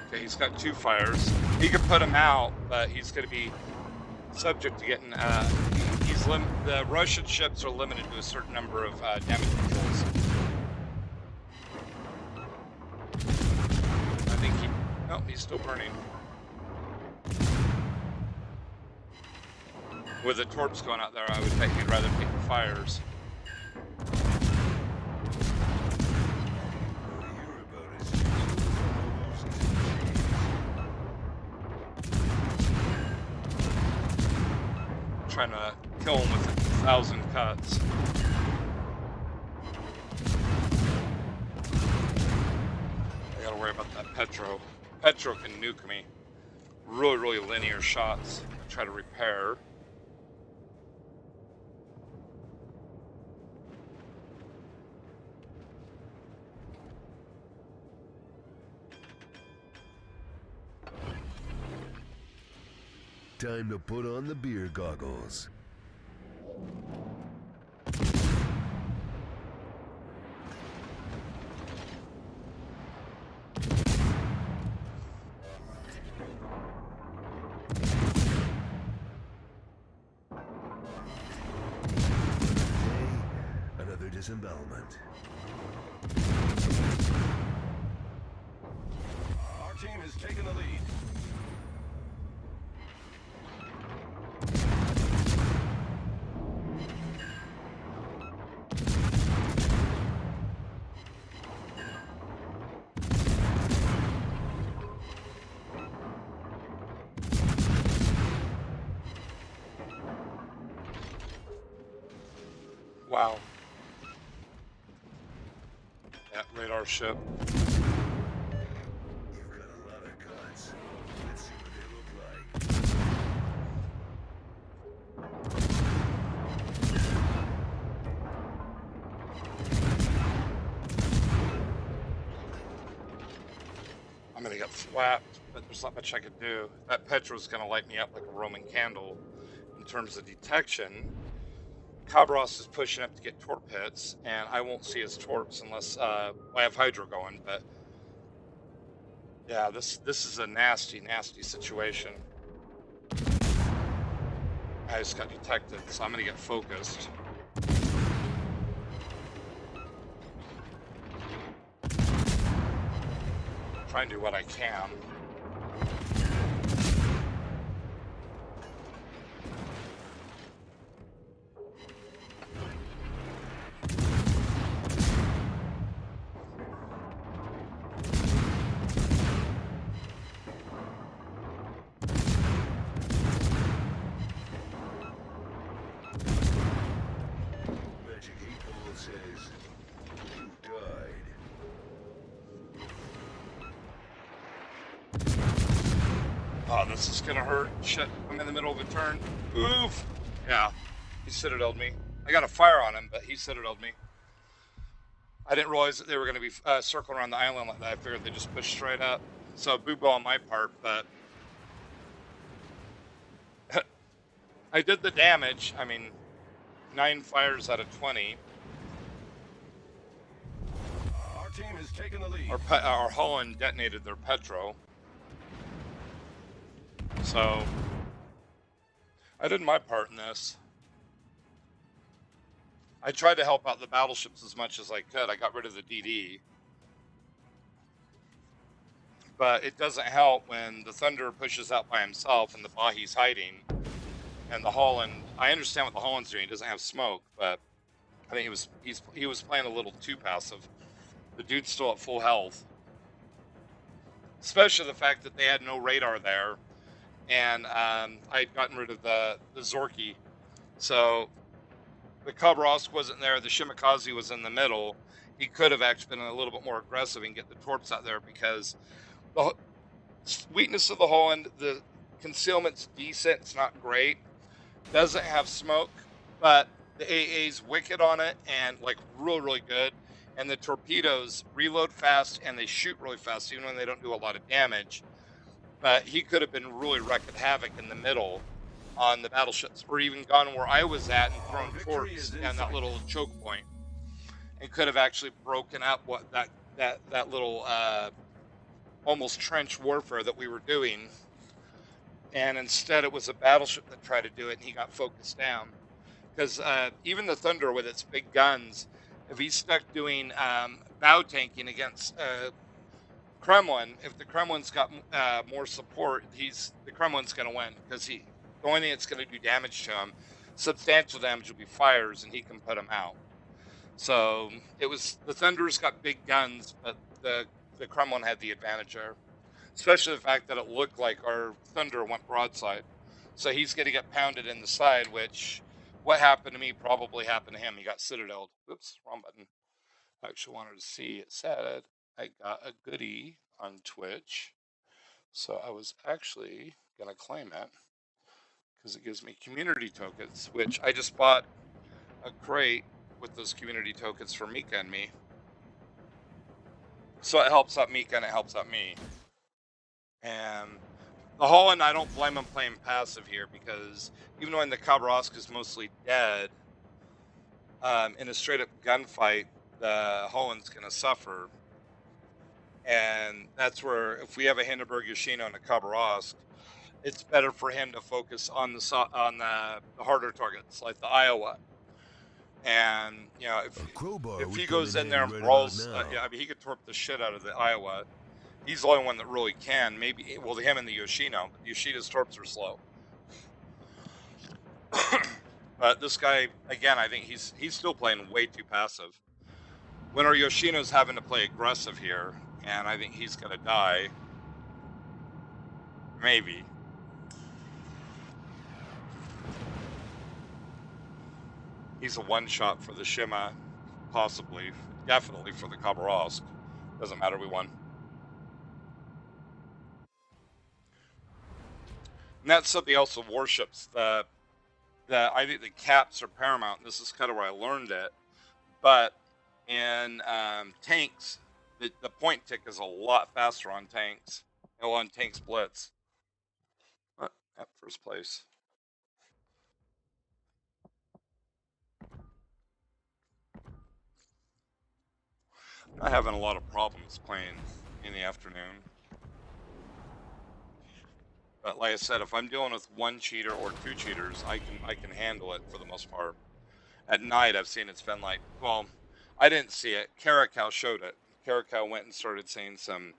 Okay, he's got 2 fires. He could put him out, but he's going to be subject to getting. The Russian ships are limited to a certain number of damage controls. I think he. No, he's still burning. With the torps going out there, I would think he'd rather take the fires. Trying to kill him with 1,000 cuts. I gotta worry about that Petro. Petro can nuke me. Really, really linear shots. Try to repair. Time to put on the beer goggles. Okay, another disembowelment. Our team has taken the lead. Wow. That radar ship. You've got a lot of guns. Let's see what they look like. I'm gonna get flapped, but there's not much I can do. That Petro's gonna light me up like a Roman candle in terms of detection. Cabros is pushing up to get torp hits, and I won't see his torps unless I have Hydro going, but yeah, this is a nasty, nasty situation. I just got detected, so I'm gonna get focused. Try and do what I can. Magic 8 Ball says you died. Oh, this is gonna hurt. Shit, I'm in the middle of a turn. Oof! Yeah, he citadeled me. I got a fire on him, but he citadeled me. I didn't realize that they were gonna be circling around the island like that. I figured they just pushed straight up. So boo-boo on my part, but I did the damage. I mean, 9 fires out of 20. Our team has taken the lead. Our Holland detonated their Petro. So I did my part in this. I tried to help out the battleships as much as I could. I got rid of the DD. But it doesn't help when the Thunder pushes out by himself and the Bahi's hiding. And the Holland, I understand what the Holland's doing. He doesn't have smoke, but I think he was playing a little too passive. The dude's still at full health. Especially the fact that they had no radar there. And I'd gotten rid of the Zorky. So the Khabrovsk wasn't there. The Shimakaze was in the middle. He could have actually been a little bit more aggressive and get the torps out there, because the weakness of the Holland, the concealment's decent. It's not great. Doesn't have smoke, but the AA's wicked on it and like really, really good. And the torpedoes reload fast and they shoot really fast, even when they don't do a lot of damage. But he could have been really wrecking havoc in the middle on the battleships, or even gone where I was at and thrown torps and that little choke point, and could have actually broken up what that little almost trench warfare that we were doing. And instead it was a battleship that tried to do it, and he got focused down. Because even the Thunder with its big guns, if he's stuck doing bow tanking against Kremlin, if the Kremlin's got more support, the Kremlin's going to win, because the only thing that's going to do damage to him, substantial damage, will be fires, and he can put them out. So it was the Thunder's got big guns, but the Kremlin had the advantage there, especially the fact that it looked like our Thunder went broadside. So he's going to get pounded in the side, which what happened to me probably happened to him. He got citadeled. Oops, wrong button. I actually wanted to see. It said I got a goodie on Twitch, so I was actually going to claim it because it gives me community tokens, which I just bought a crate with those community tokens for Mika and me. So it helps out Mika and it helps out me. And the Holland, I don't blame him playing passive here, because even when the Khabrovsk is mostly dead, in a straight up gunfight, the Holland's going to suffer. And that's where, if we have a Hindenburg Yoshino and a Khabrovsk, it's better for him to focus on the harder targets, like the Iowa. And, you know, if he goes in there and brawls, I mean, he could torp the shit out of the Iowa. He's the only one that really can. Maybe, well, him and the Yoshino. But Yoshida's torps are slow. But this guy, again, I think he's still playing way too passive. When our Yoshino's having to play aggressive here, and I think he's going to die. Maybe. He's a one-shot for the Shima, possibly. Definitely for the Khabrovsk. Doesn't matter, we won. And that's something else with warships. I think the caps are paramount. This is kind of where I learned it. But in tanks, the point tick is a lot faster on tanks. Well, on tank splits. At first place. I'm not having a lot of problems playing in the afternoon. But like I said, if I'm dealing with one cheater or two cheaters, I can handle it for the most part. At night, I've seen it's been like, well, I didn't see it. Caracal showed it. Caracal went and started saying some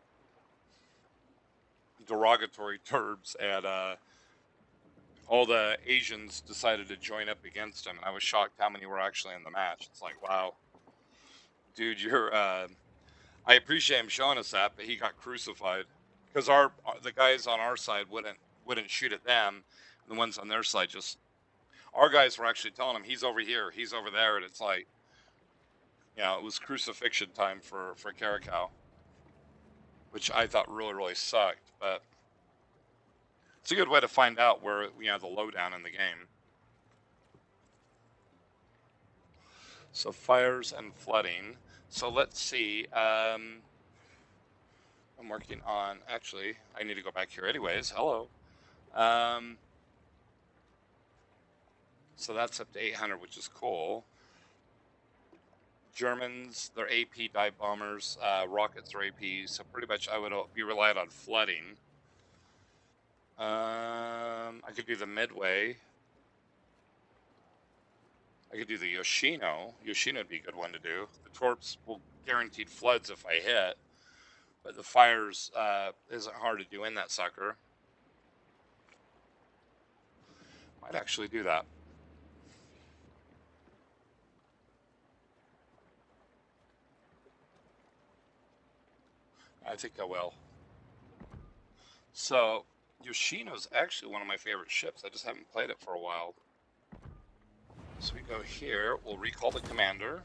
derogatory terms, and all the Asians decided to join up against him. And I was shocked how many were actually in the match. It's like, wow, dude, you're. I appreciate him showing us that, but he got crucified because the guys on our side wouldn't shoot at them. The ones on their side just. Our guys were actually telling him he's over here, he's over there, and it's like, it was crucifixion time for Caracal, which I thought really sucked. But it's a good way to find out where the lowdown in the game. So fires and flooding. So let's see. I'm working on. Actually, I need to go back here anyways. Hello. So that's up to 800, which is cool. Germans, they're AP dive bombers. Rockets are AP. So pretty much I would be reliant on flooding. I could do the Midway. I could do the Yoshino. Yoshino would be a good one to do. The Torps will guaranteed floods if I hit. But the fires isn't hard to do in that sucker. Might actually do that. I think I will. So, Yoshino's actually one of my favorite ships. I just haven't played it for a while. So we go here. We'll recall the commander.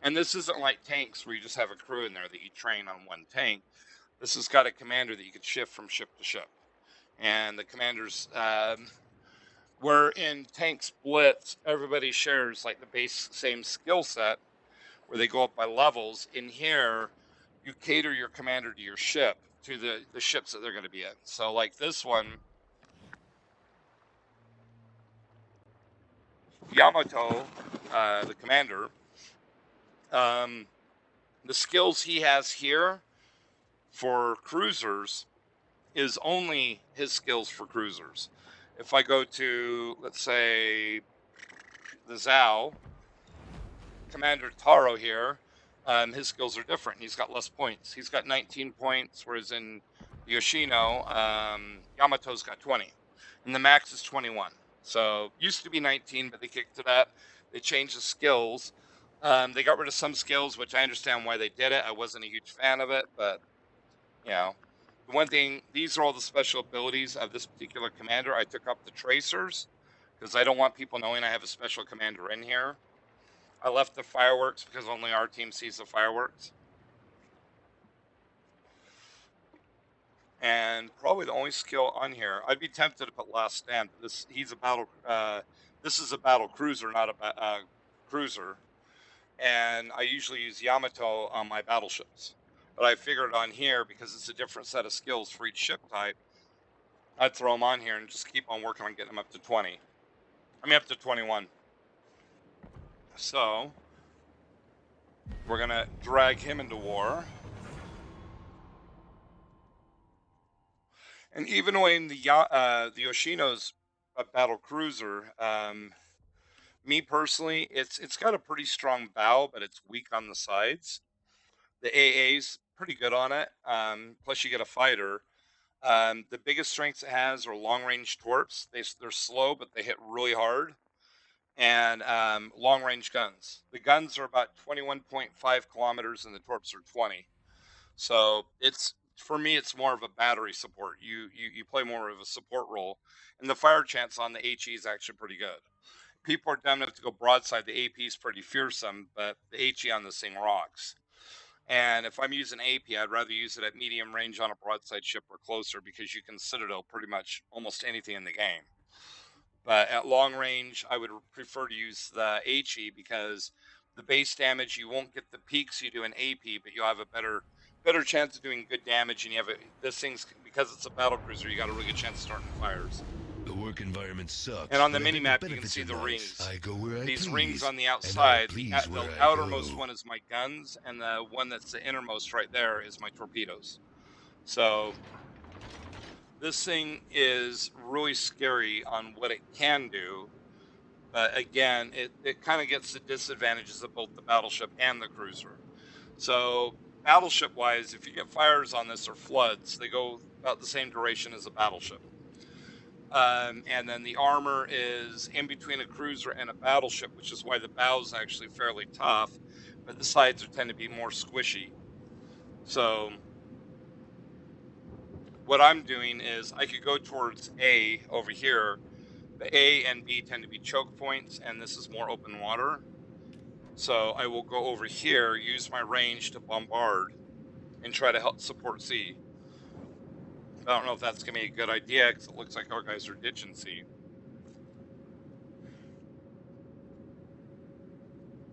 And this isn't like tanks where you just have a crew in there that you train on one tank. This has got a commander that you can shift from ship to ship. And the commanders, where in tank splits, everybody shares like the base same skill set, where they go up by levels. In here, you cater your commander to your ship, to the ships that they're going to be in. So like this one, Yamato, the commander, the skills he has here for cruisers is only his skills for cruisers. If I go to, let's say, the Zhao, Commander Taro here, his skills are different. He's got less points. He's got 19 points, whereas in Yoshino, Yamato's got 20. And the max is 21. So, used to be 19, but they kicked to that. They changed the skills. They got rid of some skills, which I understand why they did it. I wasn't a huge fan of it, but, the one thing, these are all the special abilities of this particular commander. I took up the tracers, because I don't want people knowing I have a special commander in here. I left the fireworks because only our team sees the fireworks. And probably the only skill on here, I'd be tempted to put Last Stand. But this is a battle cruiser, not a cruiser. And I usually use Yamato on my battleships. But I figured on here, because it's a different set of skills for each ship type, I'd throw them on here and just keep on working on getting them up to 20. I mean, up to 21. So, we're going to drag him into war. And even when the Yoshino's a battle cruiser, me personally, it's got a pretty strong bow, but it's weak on the sides. The AA's pretty good on it. Plus, you get a fighter. The biggest strengths it has are long-range torps. They're slow, but they hit really hard. And long-range guns. The guns are about 21.5 kilometers, and the torps are 20. So for me, it's more of a battery support. You play more of a support role, and the fire chance on the HE is actually pretty good. People are dumb enough to go broadside. The AP is pretty fearsome, but the HE on this thing rocks. And if I'm using AP, I'd rather use it at medium range on a broadside ship or closer, because you can citadel pretty much almost anything in the game. But at long range, I would prefer to use the HE, because the base damage. You won't get the peaks you do in AP, but you'll have a better chance of doing good damage. And you have this thing's, because it's a battle cruiser, you got a really good chance of starting fires. The work environment sucks. And on the but I mini bet the map, you can benefits see are the nice. rings. I go where I These please, rings on the and I outside, please the where I outermost go. one is my guns, and the one that's the innermost right there is my torpedoes. So this thing is really scary on what it can do. But again, it kind of gets the disadvantages of both the battleship and the cruiser. So battleship wise, if you get fires on this or floods, they go about the same duration as a battleship. And then the armor is in between a cruiser and a battleship, which is why the bow is actually fairly tough, but the sides tend to be more squishy. So what I'm doing is I could go towards A over here. The A and B tend to be choke points, and this is more open water. So I will go over here, use my range to bombard, and try to help support C. I don't know if that's going to be a good idea, because it looks like our guys are ditching C.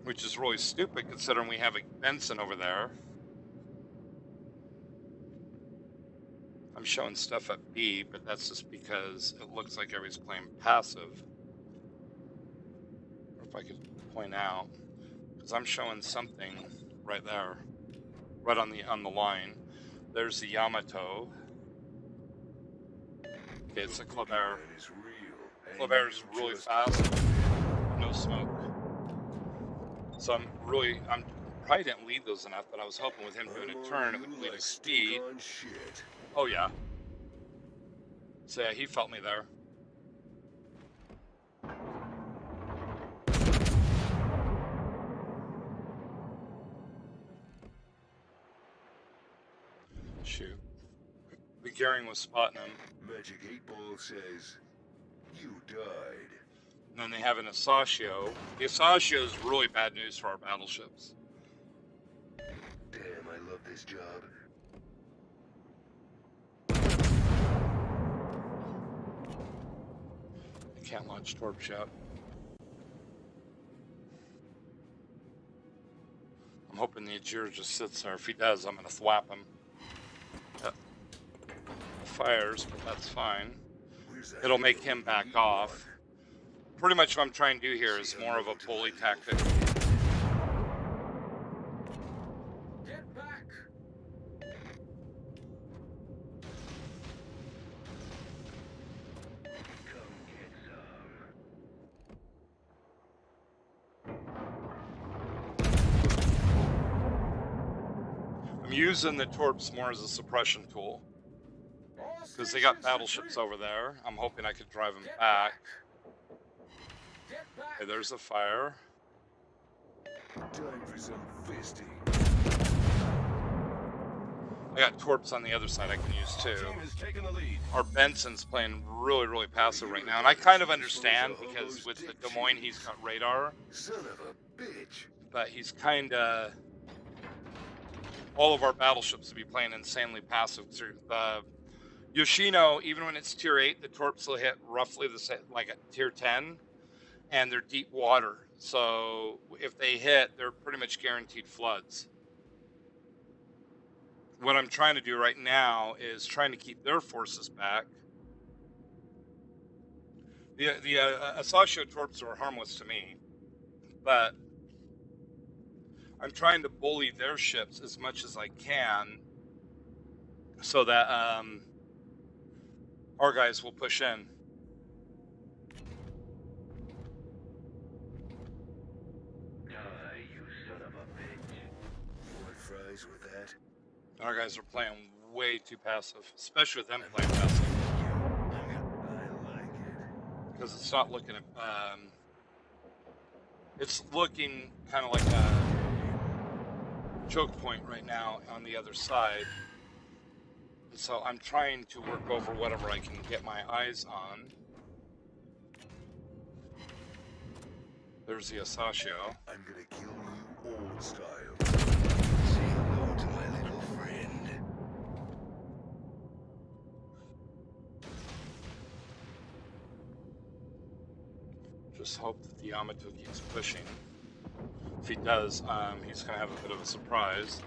Which is really stupid, considering we have a Benson over there. I'm showing stuff at B, but that's just because it looks like everybody's playing passive. Or if I could point out, because I'm showing something right there, right on the line. There's the Yamato. Okay, it's a Clabert. Clabert's really fast, no smoke. So I'm probably didn't lead those enough, but I was hoping with him doing a turn, it would bleed his speed. Oh yeah. So yeah, he felt me there. Shoot. The Gearing was spotting him. Magic 8 Ball says, you died. And then they have an Asashio. The Asashio is really bad news for our battleships. Damn, I love this job. I can't launch torps yet. I'm hoping the Ajir just sits there. If he does, I'm going to thwap him. Fires, but that's fine. It'll make him back off. Pretty much what I'm trying to do here is more of a pulley tactic. Get back! Come get some. I'm using the torps more as a suppression tool, because they got battleships over there. I'm hoping I could drive them back. Okay, there's a fire. Time for some fisting. I got torps on the other side I can use too. Our Benson's playing really, really passive right now, and I kind of understand, because with the Des Moines he's got radar. Son of a bitch. But he's kind of, all of our battleships will be playing insanely passive. The Yoshino, even when it's tier 8, the torps will hit roughly the same, like at tier 10, and they're deep water. So if they hit, they're pretty much guaranteed floods. What I'm trying to do right now is trying to keep their forces back. The Asashio torps are harmless to me, but I'm trying to bully their ships as much as I can, so that our guys will push in. Die, you son of a bitch. You want fries with that? Our guys are playing way too passive, especially with them playing passive. I like it. Because it's not looking at, it's looking kind of like a choke point right now on the other side. And so I'm trying to work over whatever I can get my eyes on. There's the Asashio. I'm gonna kill you old style. Say hello to my little friend. Just hope that the Yamato keeps pushing. If he does, he's going to have a bit of a surprise.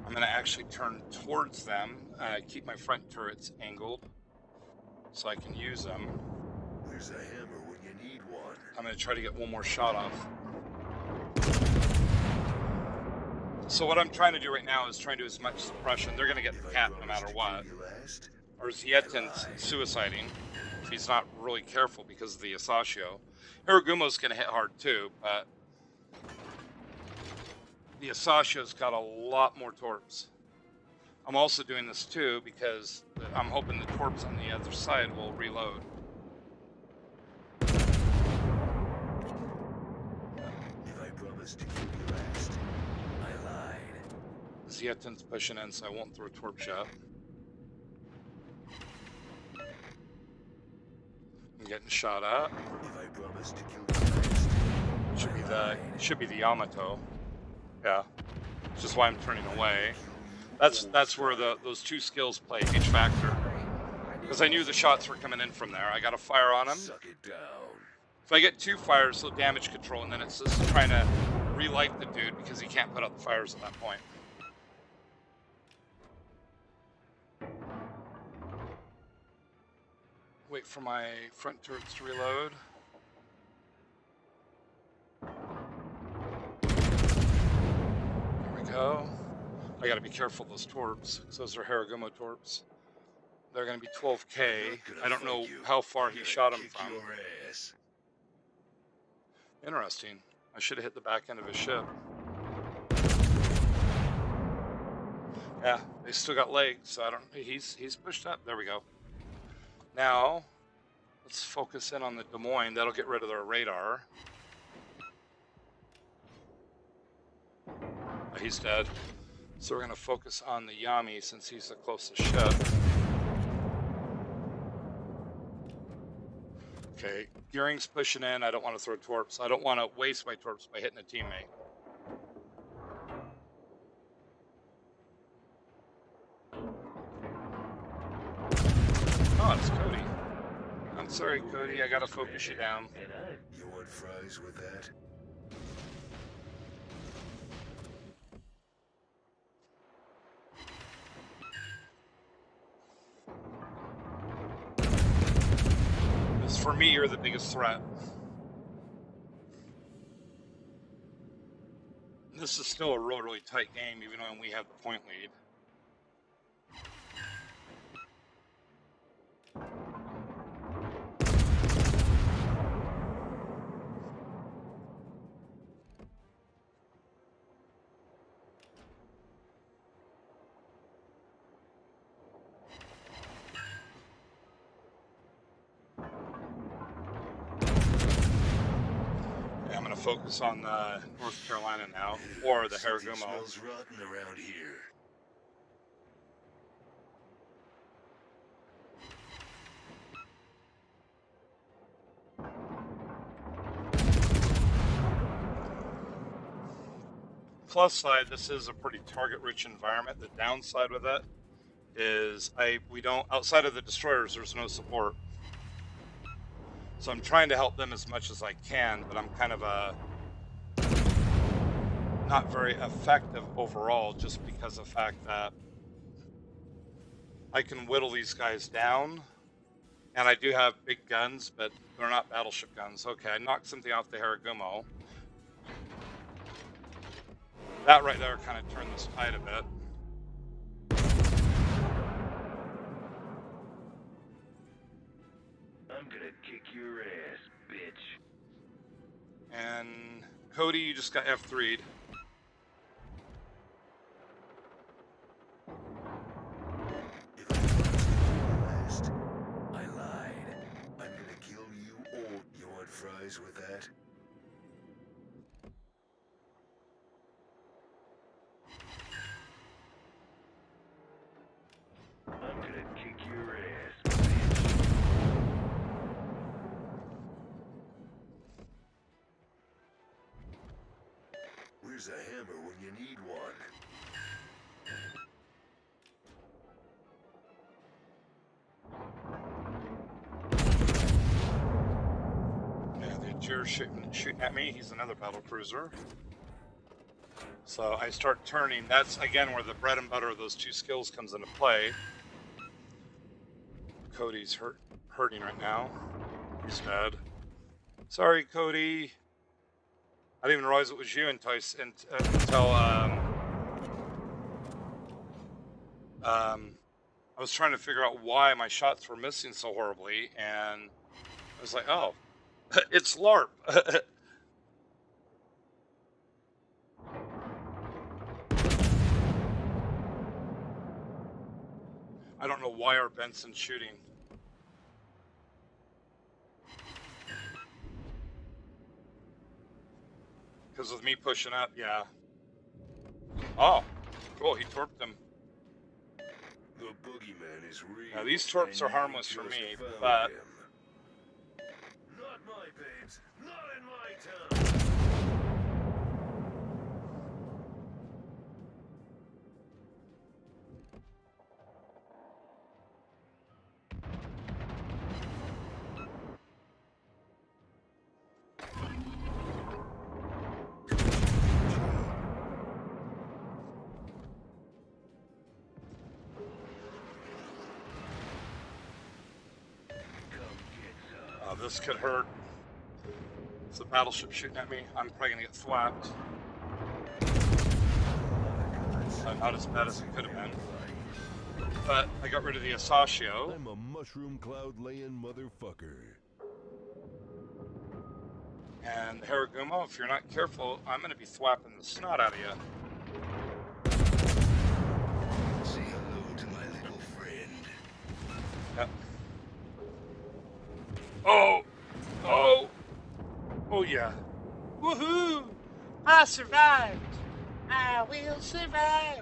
I'm going to actually turn towards them, keep my front turrets angled so I can use them. Where's a hammer when you need one? I'm going to try to get one more shot off. So what I'm trying to do right now is trying to do as much suppression. They're going to get the cap no matter what. Or Zietin's suiciding if he's not really careful because of the Asashio. Hiragumo's going to hit hard too, but the Asashio's got a lot more torps. I'm also doing this too because I'm hoping the torps on the other side will reload. If I promised to keep you last, I lied. Zietin's pushing in, so I won't throw a torp shot. I'm getting shot at. If I promised to kill you last, Should be the Yamato. Yeah. Which is why I'm turning away. That's where those two skills play a huge factor. Because I knew the shots were coming in from there. I got a fire on him. suck it down. If I get 2 fires, so damage control, and then it's just trying to relight the dude because he can't put out the fires at that point. Wait for my front turrets to reload. Here we go. I gotta be careful of those torps, because those are Hiragumo torps. They're gonna be 12k. I don't know how far he shot them from. Interesting. I should have hit the back end of his ship. Yeah, they still got legs, so I don't. He's pushed up. There we go. Now, let's focus in on the Des Moines. That'll get rid of their radar. Oh, he's dead. So we're going to focus on the Yami since he's the closest ship. Okay, Gearing's pushing in. I don't want to throw torps. I don't want to waste my torps by hitting a teammate. Oh, it's Cody. I'm sorry, Cody. I gotta focus you down. You want fries with that? Because for me, you're the biggest threat. This is still a really tight game, even when we have the point lead. I'm going to focus on North Carolina now, or the Hiragumo. Smells rotten around here. Plus side, this is a pretty target-rich environment. The downside with it is we don't, outside of the destroyers, there's no support. So I'm trying to help them as much as I can, but I'm kind of not very effective overall just because of the fact that I can whittle these guys down. And I do have big guns, but they're not battleship guns. Okay, I knocked something off the Hiragumo. That right there kind of turned this tide a bit. I'm gonna kick your ass, bitch. And Cody, you just got F3'd. If I promised to kill you last, I lied. I'm gonna kill you all. You want fries with that? I'm gonna kick your ass, bitch. Where's a hammer when you need one? here shooting at me. He's another battle cruiser. So I start turning. That's, again, where the bread and butter of those two skills comes into play. Cody's hurting right now. He's dead. Sorry, Cody. I didn't even realize it was you until I was trying to figure out why my shots were missing so horribly, and I was like, oh, it's LARP. I don't know why our Benson's shooting. Because with me pushing up, yeah. Oh, cool, he torped him. The boogeyman is real. Now, these torps are harmless for me, but... Not my babes, not in my town. This could hurt. It's a battleship shooting at me. I'm probably gonna get thwapped. Not as bad as it could have been. But I got rid of the Asashio. I'm a mushroom cloud laying motherfucker. And Haragumo, if you're not careful, I'm gonna be thwapping the snot out of you. Say hello to my little friend. Yep. Oh! Oh! Oh yeah. Woohoo! I survived! I will survive!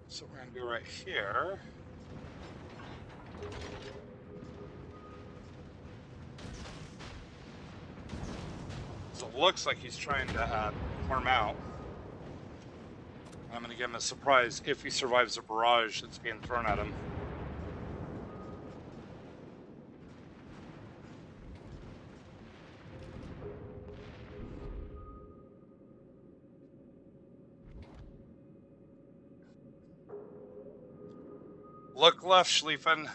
So we're gonna do right here. So it looks like he's trying to form out. I'm gonna give him a surprise if he survives a barrage that's being thrown at him. Look left, Schlieffen.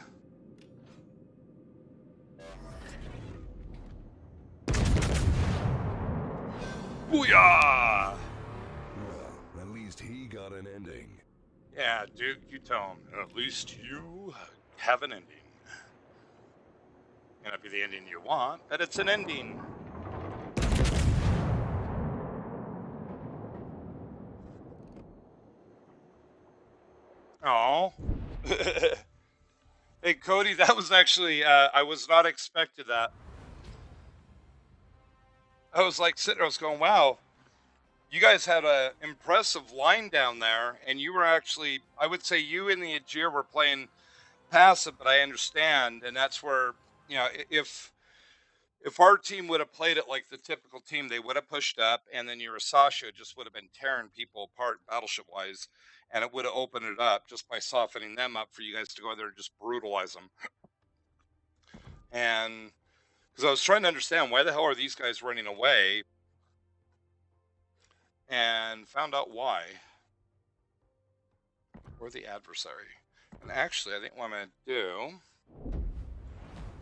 Booyah! Well, at least he got an ending. Yeah, Duke, you tell him. At least you have an ending. May not be the ending you want, but it's an ending. Oh. Hey, Cody, that was actually, I was not expected that. I was like sitting there, I was going, wow, you guys had a impressive line down there, and you were actually, I would say you and the Aegir were playing passive, but I understand, and that's where, you know, if our team would have played it like the typical team, they would have pushed up, and then your Sasha just would have been tearing people apart battleship-wise, and it would have opened it up just by softening them up for you guys to go there and just brutalize them. And because I was trying to understand why the hell are these guys running away, and found out why. Or the adversary. And actually, I think what I'm going to do,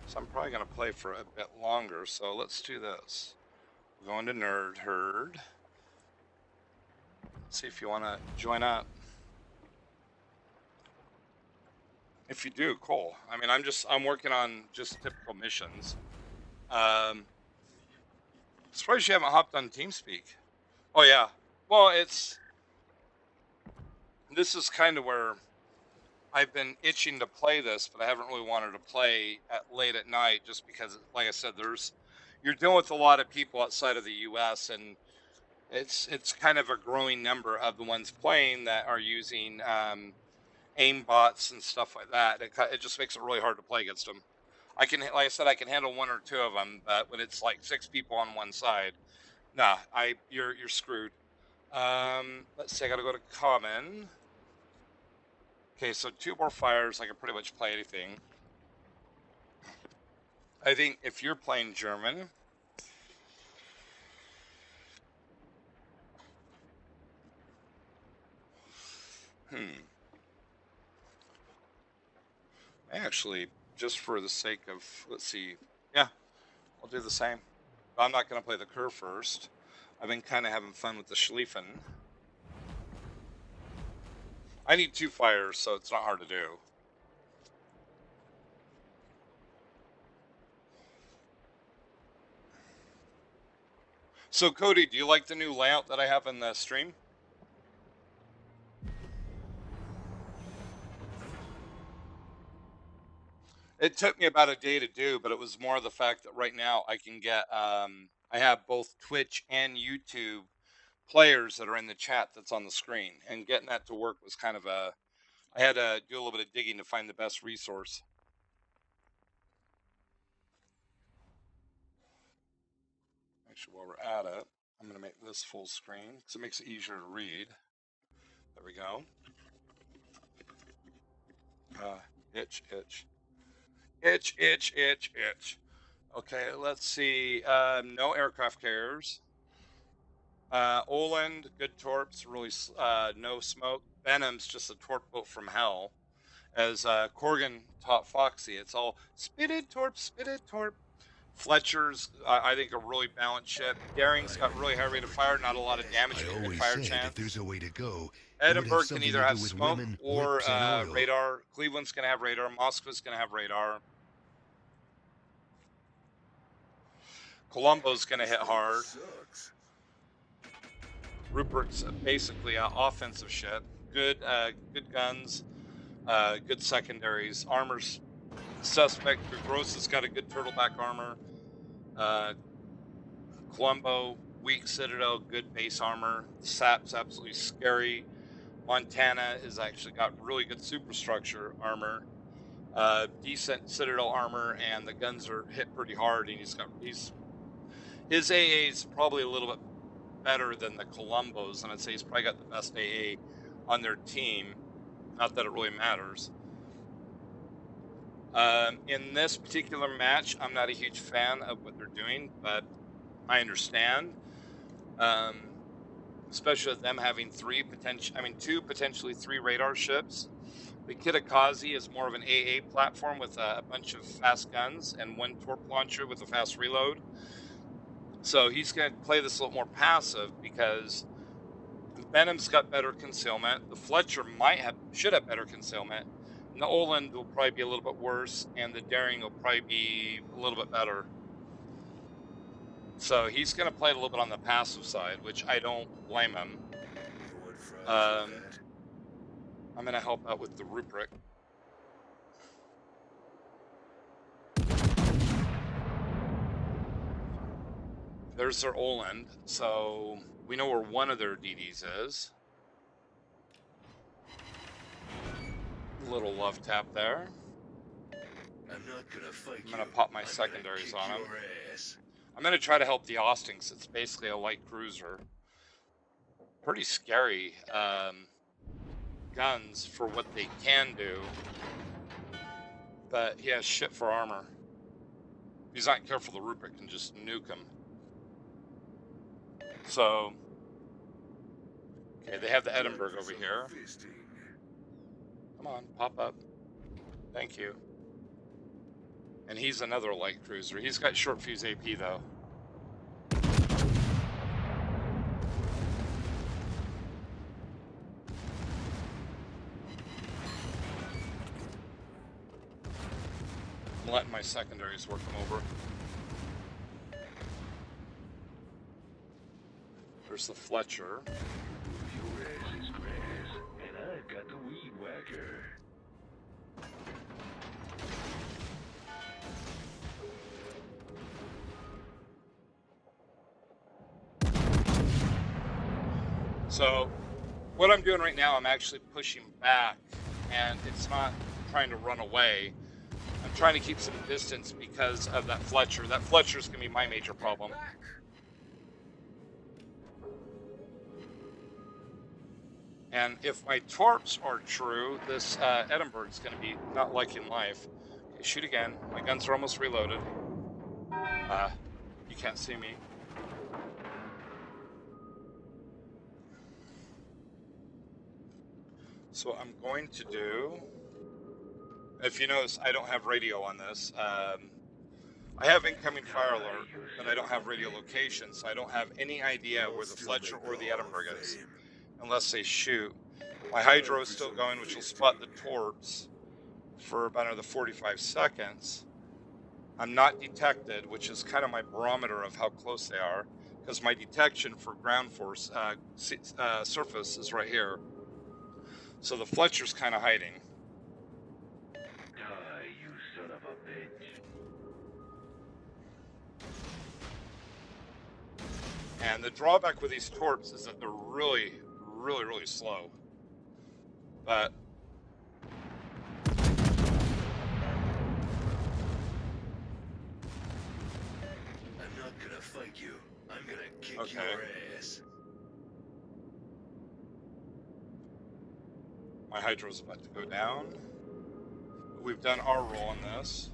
so I'm probably going to play for a bit longer, so let's do this. We're going to Nerd Herd. See if you want to join up. If you do, cool. I mean, I'm working on just typical missions. Surprised you haven't hopped on TeamSpeak. Oh yeah. Well, this is kind of where I've been itching to play this, but I haven't really wanted to play late at night just because, like I said, you're dealing with a lot of people outside of the U.S. and it's kind of a growing number of the ones playing that are using aim bots and stuff like that. It just makes it really hard to play against them. Like I said, I can handle one or two of them, but when it's like 6 people on one side, Nah, you're screwed. Let's see, I gotta go to common. Okay, so 2 more fires, I can pretty much play anything. I think if you're playing German, actually, just for the sake of, let's see, yeah, I'll do the same. I'm not gonna play the Kerr first. I've been kind of having fun with the Schlieffen. I need 2 fires, so it's not hard to do. So, Cody, do you like the new layout that I have in the stream? It took me about a day to do, but it was more the fact that right now I can get, I have both Twitch and YouTube players that are in the chat that's on the screen, and getting that to work was kind of I had to do a little bit of digging to find the best resource. Actually, while we're at it, I'm going to make this full screen because it makes it easier to read. There we go. Itch, itch. Itch, itch, itch, itch. Okay, let's see. No aircraft carriers. Oland, good torps, really no smoke. Benham's just a torp boat from hell. As Corgan taught Foxy, it's all spitted torp, spitted torp. Fletcher's, I think, a really balanced ship. Daring's got really high rate of fire, not a lot of damage, but good fire chance. If there's a way to go, Edinburgh can either have smoke or radar. Cleveland's going to have radar. Moscow's going to have radar. Colombo's going to hit hard. Rupert's basically an offensive ship. Good guns, good secondaries. Armor's suspect. Grossa's got a good turtleback armor. Colombo, weak citadel, good base armor. Sap's absolutely scary. Montana has actually got really good superstructure armor. Decent citadel armor, and the guns are hit pretty hard. And his AA is probably a little bit better than the Columbos, and I'd say he's probably got the best AA on their team. Not that it really matters. In this particular match, I'm not a huge fan of what they're doing, but I understand. Especially with them having two, potentially 3 radar ships. The Kitakazi is more of an AA platform with a bunch of fast guns and 1 torp launcher with a fast reload. So he's going to play this a little more passive because Benham's got better concealment. The Fletcher should have better concealment. And the Oland will probably be a little bit worse, and the Daring will probably be a little bit better. So he's going to play a little bit on the passive side, which I don't blame him. I'm going to help out with the Rubric. There's their Oland, so we know where one of their DDs is. Little love tap there. I'm gonna pop my secondaries on him. I'm gonna try to help the Austin because it's basically a light cruiser. Pretty scary guns for what they can do, but he has shit for armor. If he's not careful, the Rubric can just nuke him. So, okay, they have the Edinburgh over here. Come on, pop up. Thank you. And he's another light cruiser. He's got short fuse AP, though. I'm letting my secondaries work them over. There's the Fletcher. Your ass is grass, and I've got the weed whacker. So, what I'm doing right now, I'm actually pushing back, and it's not trying to run away. I'm trying to keep some distance because of that Fletcher. That Fletcher's going to be my major problem. And if my torps are true, this Edinburgh's going to be not liking life. Okay, shoot again. My guns are almost reloaded. You can't see me. So what I'm going to do, if you notice, I don't have radio on this. I have incoming fire alert, but I don't have radio location, so I don't have any idea where the Fletcher or the Edinburgh is, unless they shoot. My hydro is still going, which will spot the torps for about another 45 seconds. I'm not detected, which is kind of my barometer of how close they are, because my detection for ground force surface is right here. So the Fletcher's kind of hiding. Die, you son of a bitch. And the drawback with these torps is that they're really, really, really slow. But I'm not gonna fight you. I'm gonna kick Okay. your ass. my hydro's about to go down. We've done our roll on this.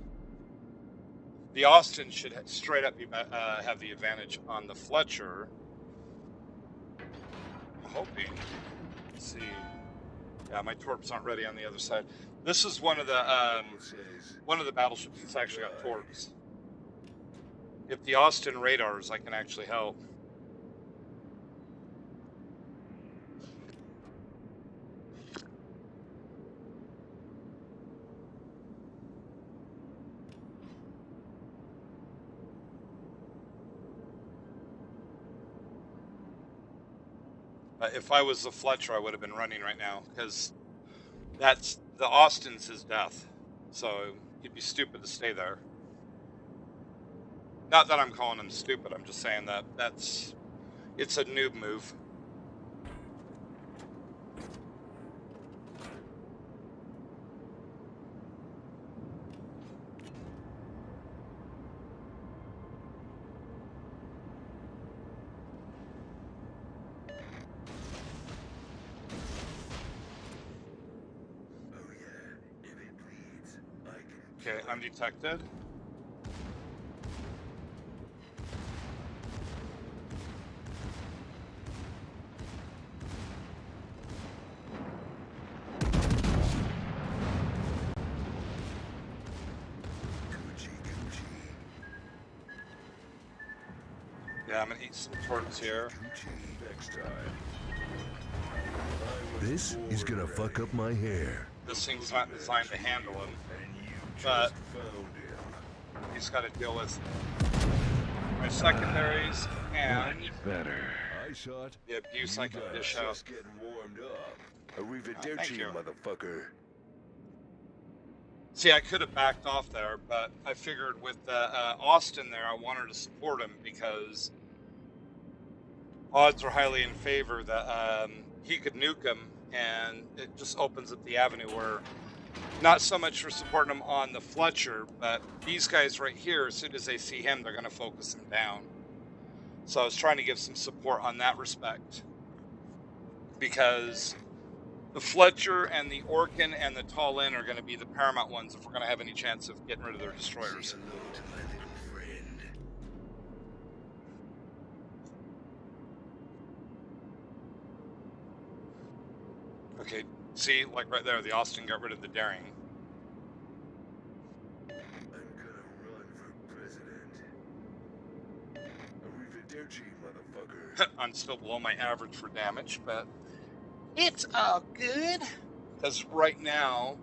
The Austin should straight up be, have the advantage on the Fletcher. I'm hoping. Let's see. Yeah, my torps aren't ready on the other side. This is one of the battleships that's actually got torps. If the Austin radars, I can actually help. If I was the Fletcher, I would have been running right now, because that's the Austin's his death. So you'd be stupid to stay there. Not that I'm calling him stupid. I'm just saying that it's a noob move. Okay, undetected. Yeah, I'm gonna eat some torts here. This is gonna fuck up my hair. This thing's not designed to handle him, but he's got to deal with my secondaries and Better. the abuse I can dish out. Just getting warmed up. Thank Arrivederci, you. motherfucker. See, I could have backed off there, but I figured with Austin there, I wanted to support him because odds are highly in favor that he could nuke him, and it just opens up the avenue where not so much for supporting him on the Fletcher, but these guys right here, as soon as they see him, they're going to focus him down. So I was trying to give some support on that respect, because the Fletcher and the Orkin and the Tall Inn are going to be the paramount ones if we're going to have any chance of getting rid of their destroyers. Say hello to my little friend. Okay, see, like right there, the Austin got rid of the Daring. I'm gonna run for president. Arrivederci, motherfucker. I'm still below my average for damage, but it's all good. Because right now,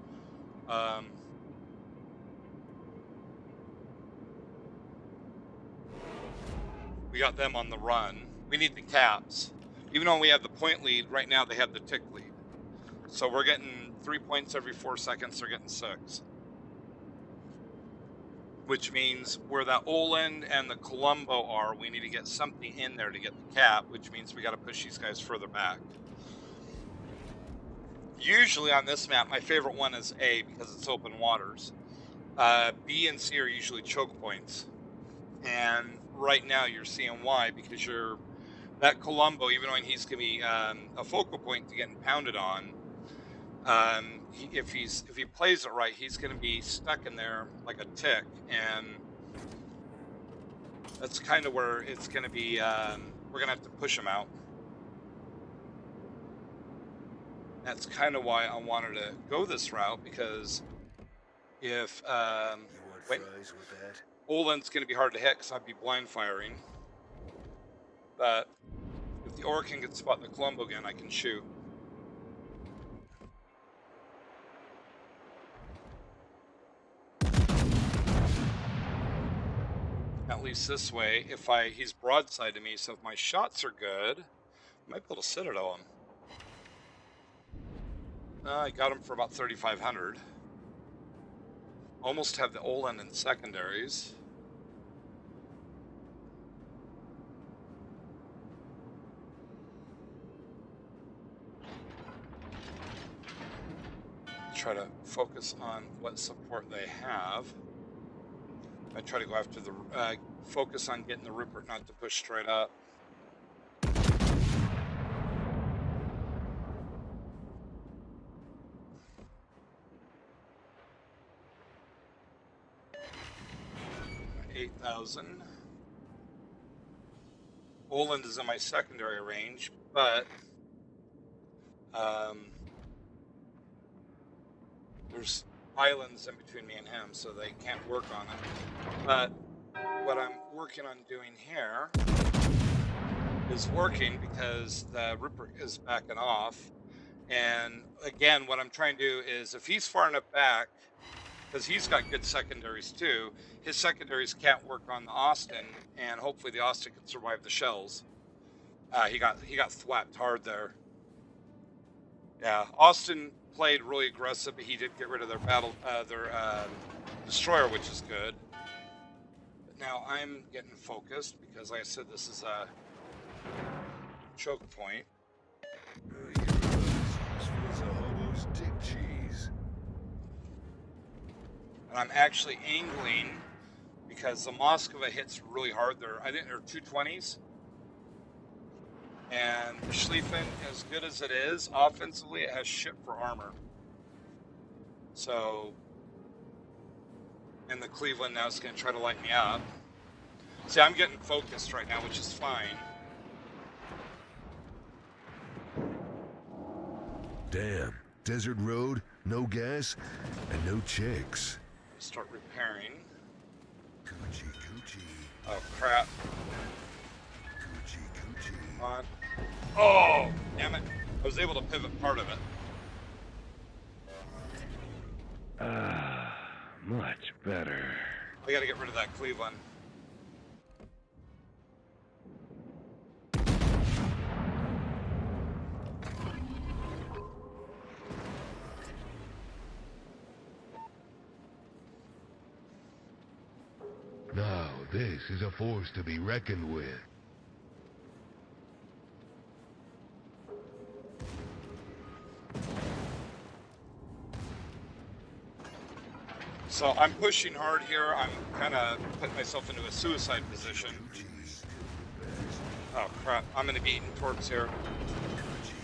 we got them on the run. We need the caps. Even though we have the point lead, right now they have the tick lead. So we're getting 3 points every 4 seconds, they're getting 6. Which means where that Oland and the Colombo are, we need to get something in there to get the cap, which means we got to push these guys further back. Usually on this map, my favorite one is A because it's open waters. B and C are usually choke points. And right now you're seeing why, because you're that Colombo, even when he's going to be a focal point to getting pounded on, if he plays it right, he's going to be stuck in there like a tick, and that's kind of where it's going to be. We're going to have to push him out. That's kind of why I wanted to go this route, because if You want wait, fries with that? Olin's going to be hard to hit because I'd be blind firing. But if the Ore can spot the Colombo again, I can shoot. At least this way, if he's broadside to me, so if my shots are good, I might be able to citadel him. I got him for about 3,500. Almost have the Olin in secondaries. Try to focus on what support they have. I try to go after the focus on getting the Rupert not to push straight up. $8,000. Oland is in my secondary range, but there's islands in between me and him, so they can't work on it. But what I'm working on doing here is working because the Rupert is backing off. And again, what I'm trying to do is, if he's far enough back, because he's got good secondaries too, his secondaries can't work on the Austin, and hopefully the Austin can survive the shells. He got thwapped hard there. Yeah, Austin played really aggressive, but he did get rid of their destroyer, which is good. But now I'm getting focused because, like I said, this is a choke point. And I'm actually angling because the Moskva hits really hard. I think they're 220s. And the Schlieffen, as good as it is, offensively, it has shit for armor. So, and the Cleveland now is going to try to light me up. See, I'm getting focused right now, which is fine. Damn. Desert road, no gas, and no chicks. Start repairing. Coochie coochie. Oh, crap. Coochie coochie. Come on. Oh, damn it. I was able to pivot part of it. Much better. I got to get rid of that Cleveland. Now, this is a force to be reckoned with. So I'm pushing hard here. I'm kind of putting myself into a suicide position. Oh, crap. I'm going to be eating torps here.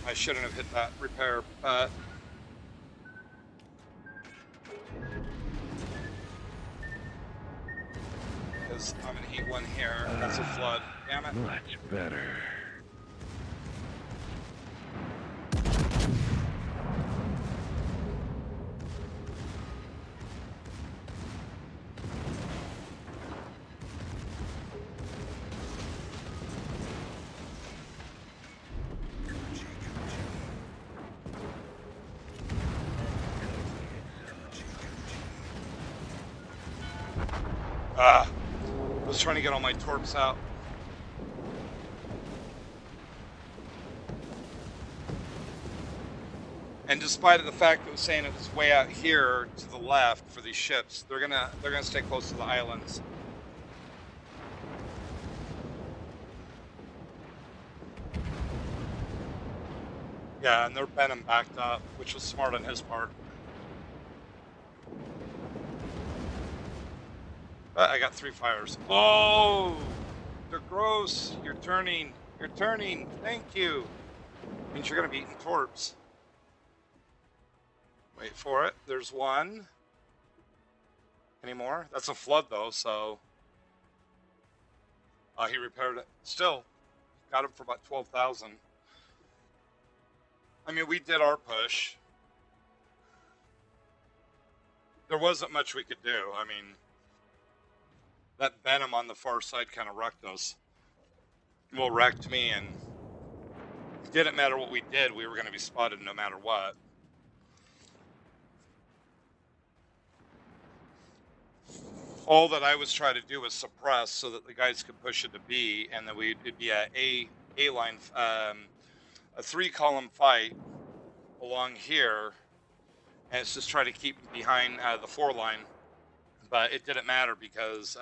I shouldn't have hit that repair, but... because I'm going to eat one here. That's a flood. Damn it. Much better. I was trying to get all my torps out. And despite of the fact that it was saying it was way out here to the left for these ships, they're gonna stay close to the islands. Yeah, and they're Benham backed up, which was smart on his part. But I got 3 fires. Oh, they're gross. You're turning. You're turning. Thank you. Means you're going to be eating torps. Wait for it. There's one. Any more? That's a flood, though, so... he repaired it. Still, got him for about 12,000. I mean, we did our push. There wasn't much we could do. I mean, that Venom on the far side kind of wrecked us. Well, wrecked me, and it didn't matter what we did. We were going to be spotted no matter what. All that I was trying to do was suppress so that the guys could push into B, and then it'd be a line, a 3-column fight along here, and it's just trying to keep behind the 4 line. But it didn't matter because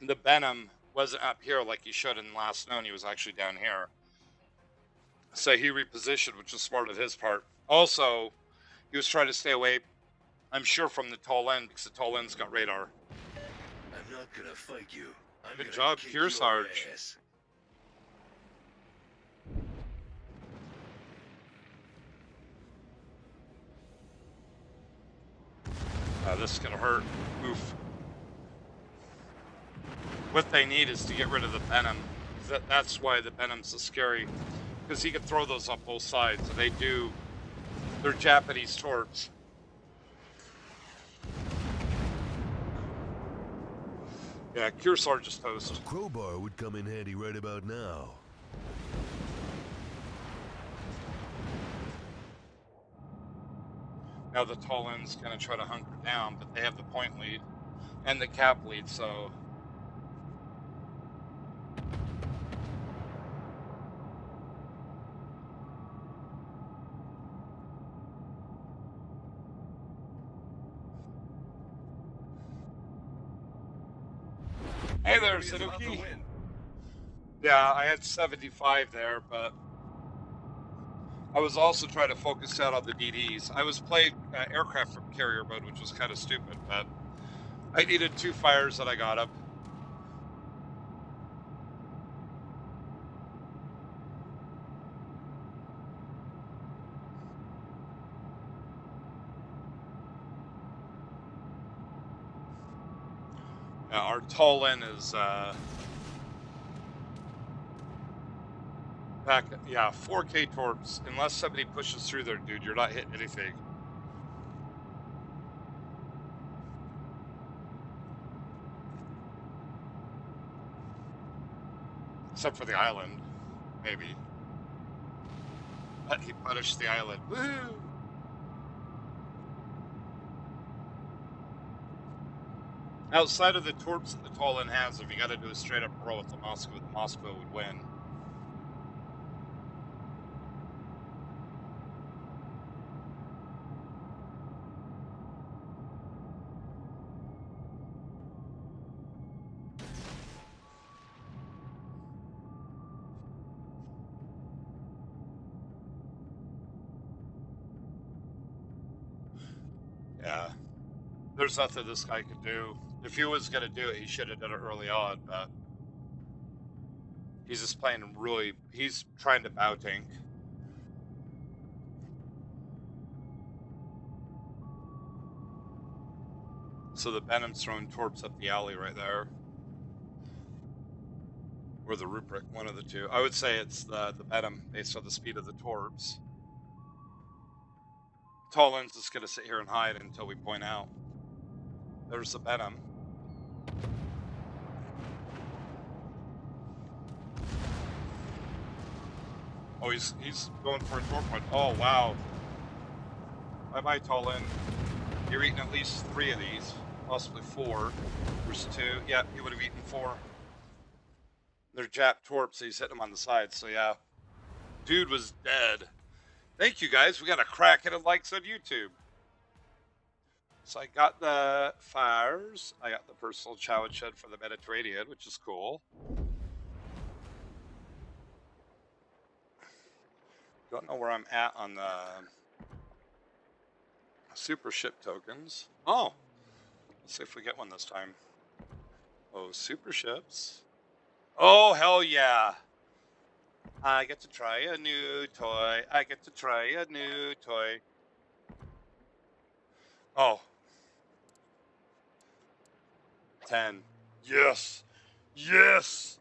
the Venom wasn't up here like he should in last known. He was actually down here. So he repositioned, which was smart of his part. Also, he was trying to stay away, I'm sure, from the tall end, because the tall end's got radar. I'm not gonna fight you. I'm Good gonna job, kick Pure your Sarge. ass. This is gonna hurt. Oof. What they need is to get rid of the Venom. That's why the Venom's so scary, because he can throw those up both sides. And they're Japanese torps. Yeah, Cure Sarge is toast. A crowbar would come in handy right about now. Now the tall end's gonna try to hunker down, but they have the point lead and the cap lead, so... Hey there, Sanuki. Yeah, I had 75 there, but I was also trying to focus out on the DDs. I was playing aircraft carrier mode, which was kind of stupid, but I needed 2 fires and I got them. Our tall end is back. Yeah, 4K torps. Unless somebody pushes through there, dude, you're not hitting anything. Except for the island, maybe. But he punished the island. Woohoo! Outside of the torps that the tall end has, if you got to do a straight up roll with the Moscow would win. Yeah. There's nothing this guy could do. If he was going to do it, he should have done it early on, but he's just playing really... He's trying to bow tank. So the Venom's throwing torps up the alley right there. Or the Rubric, one of the two. I would say it's the Venom, based on the speed of the torps. Tall end's just going to sit here and hide until we point out. There's the Venom. Oh, he's going for a torp point. Oh, wow. Bye-bye, tall end. You're eating at least 3 of these. Possibly 4. There's 2. Yeah, he would have eaten 4. They're Jap torps, so he's hitting them on the side, so yeah. Dude was dead. Thank you, guys. We got a crack at likes on YouTube. So I got the fires. I got the personal challenge shed for the Mediterranean, which is cool. Don't know where I'm at on the super ship tokens. Oh, let's see if we get one this time. Oh, super ships. Oh, hell yeah. I get to try a new toy. I get to try a new toy. Oh, 10. Yes. Yes.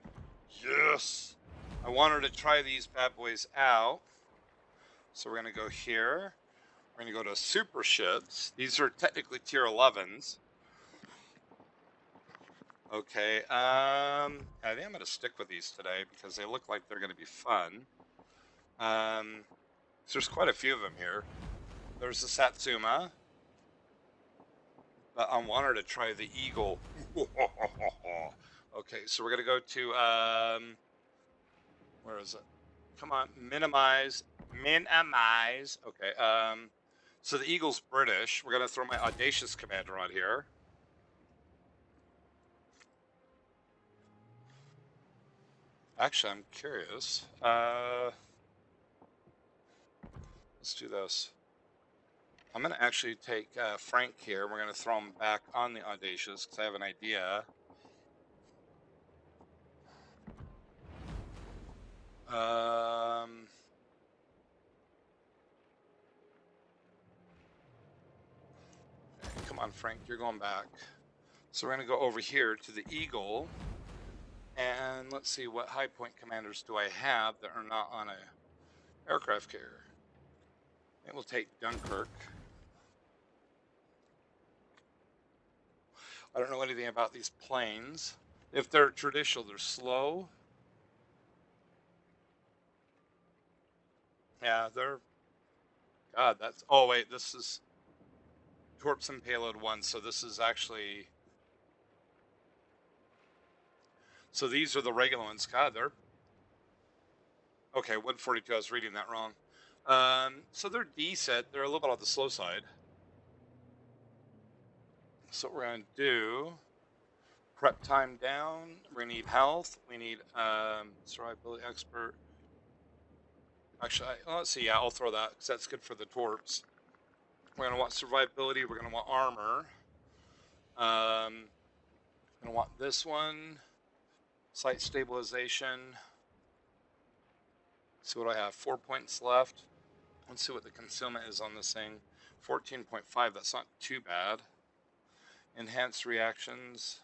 Yes. I wanted to try these bad boys out. So we're going to go here. We're going to go to Super Ships. These are technically tier 11s. Okay. I think I'm going to stick with these today because they look like they're going to be fun. So there's quite a few of them here. There's the Satsuma. But I wanted to try the Eagle. Okay, so we're going to go to, where is it? Come on, minimize. Okay, so the Eagle's British. We're going to throw my Audacious Commander on here. Actually, I'm curious. Let's do this. I'm going to actually take Frank here. We're going to throw him back on the Audacious because I have an idea. Come on, Frank, you're going back. So we're going to go over here to the Eagle. And let's see, what high point commanders do I have that are not on a aircraft carrier? It will take Dunkirk. I don't know anything about these planes. If they're traditional, they're slow. Yeah, they're... God, that's... Oh, wait, this is Torps and Payload 1, so this is actually... So these are the regular ones. God, they're... Okay, 142, I was reading that wrong. So they're decent. They're a little bit on the slow side. So what we're going to do... Prep time down. We're going to need health. We need survivability expert. Actually, let's see. Yeah, I'll throw that because that's good for the torps. We're going to want survivability. We're going to want armor. Going to want this one. Site stabilization. See what I have. 4 points left. Let's see what the concealment is on this thing. 14.5. That's not too bad. Enhanced reactions.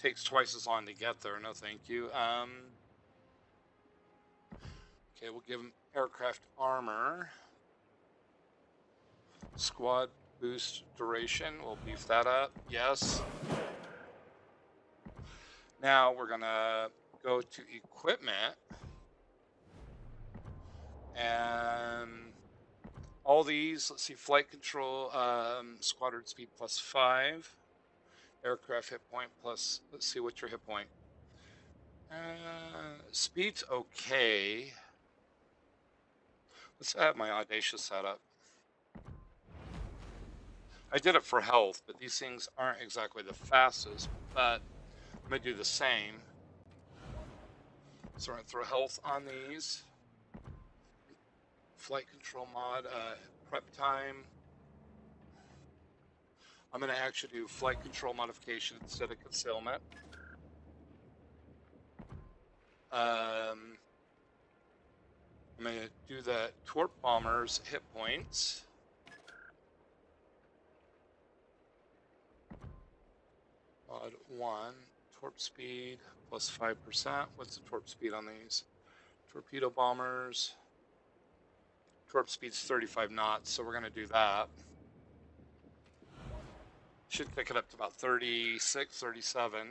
Takes twice as long to get there. No, thank you. Okay, we'll give him aircraft armor. Squad boost duration. We'll beef that up. Yes. Now we're going to go to equipment. And all these, let's see, flight control, squadron speed +5. Aircraft hit point plus, let's see, what's your hit point? Speed's okay. Let's have my Audacious setup. I did it for health, but these things aren't exactly the fastest, but I'm going to do the same. So we're going to throw health on these. Flight control mod, prep time. I'm going to actually do flight control modification instead of concealment. I'm going to do the Torp Bombers hit points. Mod 1, Torp speed +5%. What's the Torp speed on these? Torpedo Bombers. Torp speed's 35 knots, so we're going to do that. Should pick it up to about 36, 37.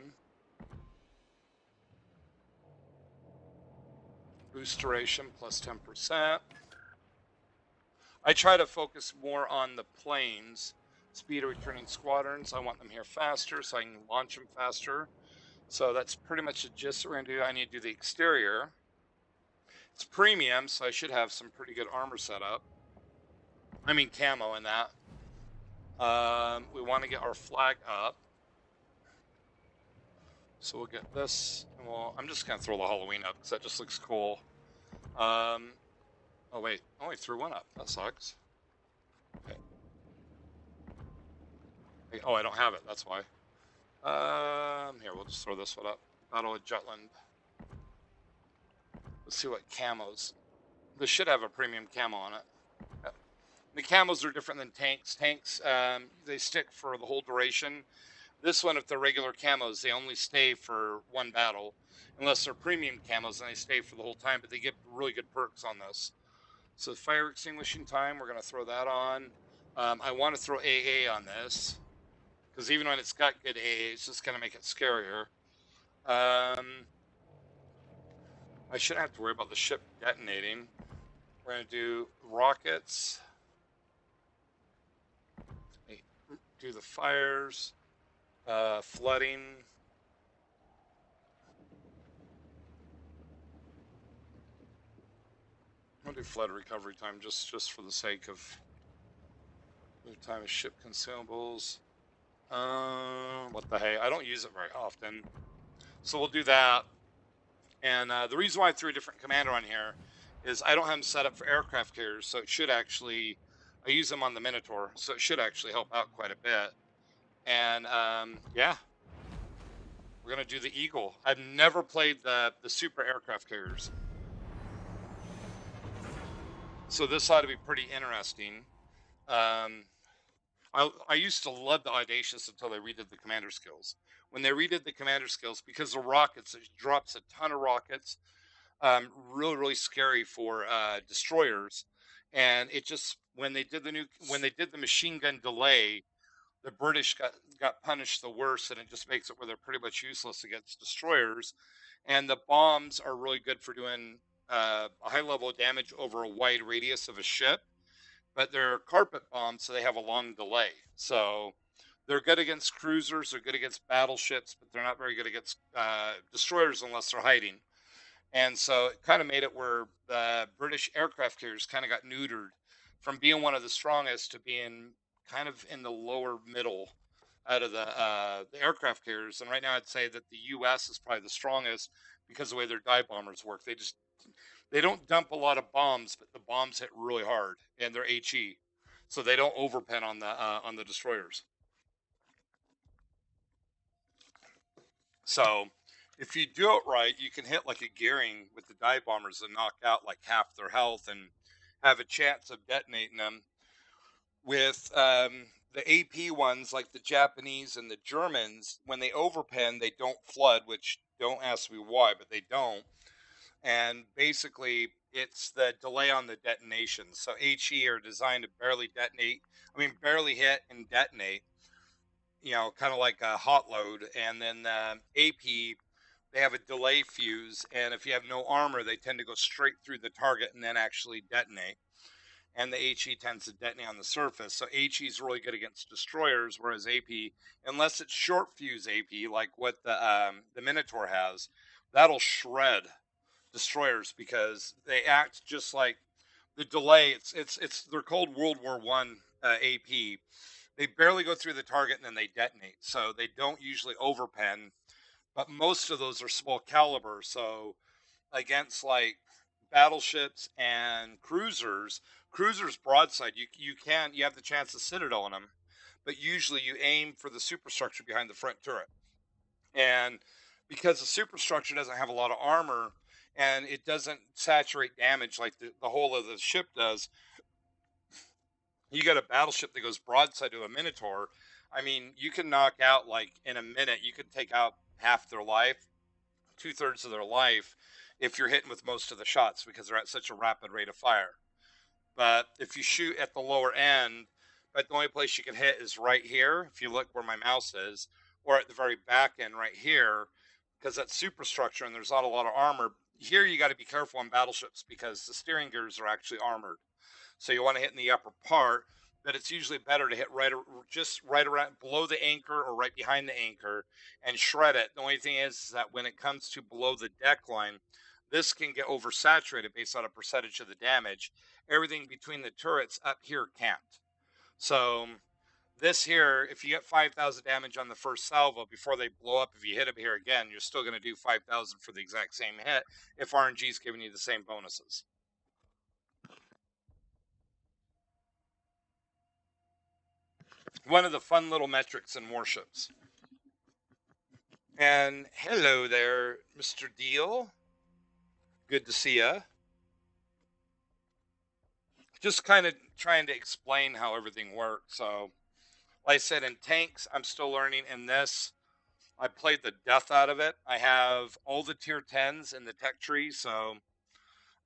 Boost duration +10%. I try to focus more on the planes. Speed of returning squadrons. I want them here faster so I can launch them faster. So that's pretty much the gist that we're going to do. I need to do the exterior. It's premium, so I should have some pretty good armor set up. I mean camo in that. We want to get our flag up. So we'll get this. And I'm just going to throw the Halloween up because that just looks cool. Oh wait, I only threw one up. That sucks. Okay. Oh, I don't have it. That's why. Here, we'll just throw this one up. Battle of Jutland. Let's see what camos. This should have a premium camo on it. Yep. The camos are different than tanks. Tanks, they stick for the whole duration. This one, if they're regular camos, they only stay for one battle. Unless they're premium camos, and they stay for the whole time, but they get really good perks on this. So fire extinguishing time, we're going to throw that on. I want to throw AA on this, because even when it's got good AA, it's just going to make it scarier. I shouldn't have to worry about the ship detonating. We're going to do rockets. Do the fires. Flooding. I'll do flood recovery time just for the sake of the time of ship consumables. What the hey? I don't use it very often. So we'll do that. And the reason why I threw a different commander on here is I don't have them set up for aircraft carriers, so it should actually, I use them on the Minotaur, so it should actually help out quite a bit. And yeah, we're gonna do the Eagle. I've never played the super aircraft carriers, so this ought to be pretty interesting. I used to love the Audacious until they redid the commander skills. When they redid the commander skills, because the rockets, it drops a ton of rockets. Really scary for destroyers, and it just when they did the machine gun delay, the British got punished the worst, and it just makes it where they're pretty much useless against destroyers. And the bombs are really good for doing a high level of damage over a wide radius of a ship, but they're carpet bombs, so they have a long delay. So they're good against cruisers, they're good against battleships, but they're not very good against destroyers unless they're hiding. And so it kind of made it where the British aircraft carriers kind of got neutered from being one of the strongest to being kind of in the lower middle out of the aircraft carriers. And right now I'd say that the U.S. is probably the strongest because of the way their dive bombers work. They don't dump a lot of bombs, but the bombs hit really hard, and they're HE, so they don't overpen on the destroyers. So if you do it right, you can hit like a gearing with the dive bombers and knock out like half their health and have a chance of detonating them. With the AP ones, like the Japanese and the Germans, when they overpen, they don't flood, which don't ask me why, but they don't. And basically, it's the delay on the detonation. So HE are designed to barely detonate, barely hit and detonate, kind of like a hot load. And then AP, they have a delay fuse, and if you have no armor, they tend to go straight through the target and then actually detonate. And the HE tends to detonate on the surface. So HE is really good against destroyers, whereas AP, unless it's short fuse AP, like what the Minotaur has, that'll shred destroyers because they act just like the delay. It's they're called World War One AP. They barely go through the target and then they detonate. So they don't usually overpen, but most of those are small caliber. So against like battleships and cruisers broadside, you have the chance to citadel on them, but usually you aim for the superstructure behind the front turret. And because the superstructure doesn't have a lot of armor and it doesn't saturate damage like the whole of the ship does, you got a battleship that goes broadside to a Minotaur. You can knock out, like in a minute, you could take out half their life, 2/3 of their life, if you're hitting with most of the shots because they're at such a rapid rate of fire. But if you shoot at the lower end, but the only place you can hit is right here, if you look where my mouse is, or at the very back end right here, because that's superstructure and there's not a lot of armor. Here you got to be careful on battleships because the steering gears are actually armored. So you want to hit in the upper part, but it's usually better to hit just right around below the anchor or right behind the anchor and shred it. The only thing is that when it comes to below the deck line, this can get oversaturated based on a percentage of the damage. Everything between the turrets up here can't. So this here, if you get 5,000 damage on the first salvo before they blow up, if you hit them here again, you're still going to do 5,000 for the exact same hit if RNG is giving you the same bonuses. One of the fun little metrics in Warships. And hello there, Mr. Deal. Good to see ya. Just kind of trying to explain how everything works. So, like I said, in tanks, I'm still learning. In this, I played the death out of it. I have all the tier 10s in the tech tree. So,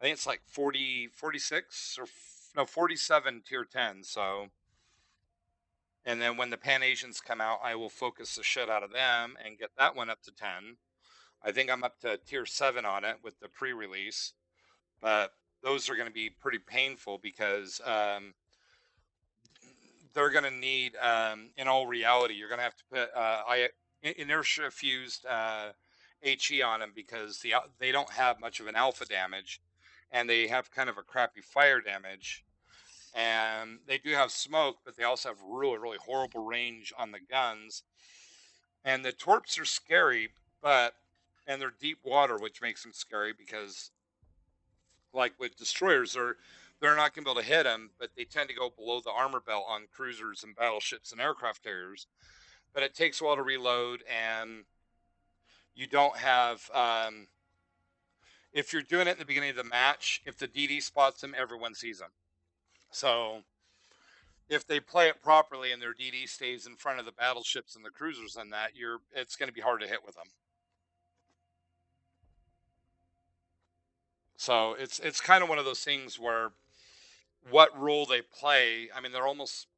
I think it's like 40, 46 or no, 47 tier 10. So, and then when the Pan Asians come out, I will focus the shit out of them and get that one up to 10. I think I'm up to tier 7 on it with the pre release. But those are going to be pretty painful because they're going to need, in all reality, you're going to have to put inertia fused HE on them because they don't have much of an alpha damage, and they have kind of a crappy fire damage. And they do have smoke, but they also have really, really horrible range on the guns. And the torps are scary, and they're deep water, which makes them scary because, like with destroyers, they're not going to be able to hit them, but they tend to go below the armor belt on cruisers and battleships and aircraft carriers. But it takes a while to reload, and you don't have. If you're doing it in the beginning of the match, if the DD spots them, everyone sees them. So if they play it properly and their DD stays in front of the battleships and the cruisers and that, it's going to be hard to hit with them. So it's kind of one of those things where what role they play. I mean, they're almost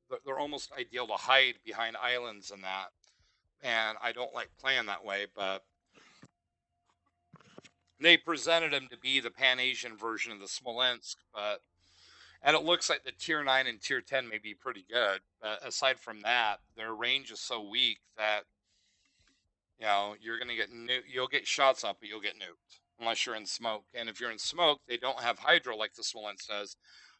ideal to hide behind islands and that. And I don't like playing that way, but they presented him to be the Pan Asian version of the Smolensk, and it looks like the tier 9 and tier 10 may be pretty good. But aside from that, their range is so weak that you're gonna you'll get shots up, but you'll get nuked unless you're in smoke. And if you're in smoke, they don't have hydro like the Smolensk does.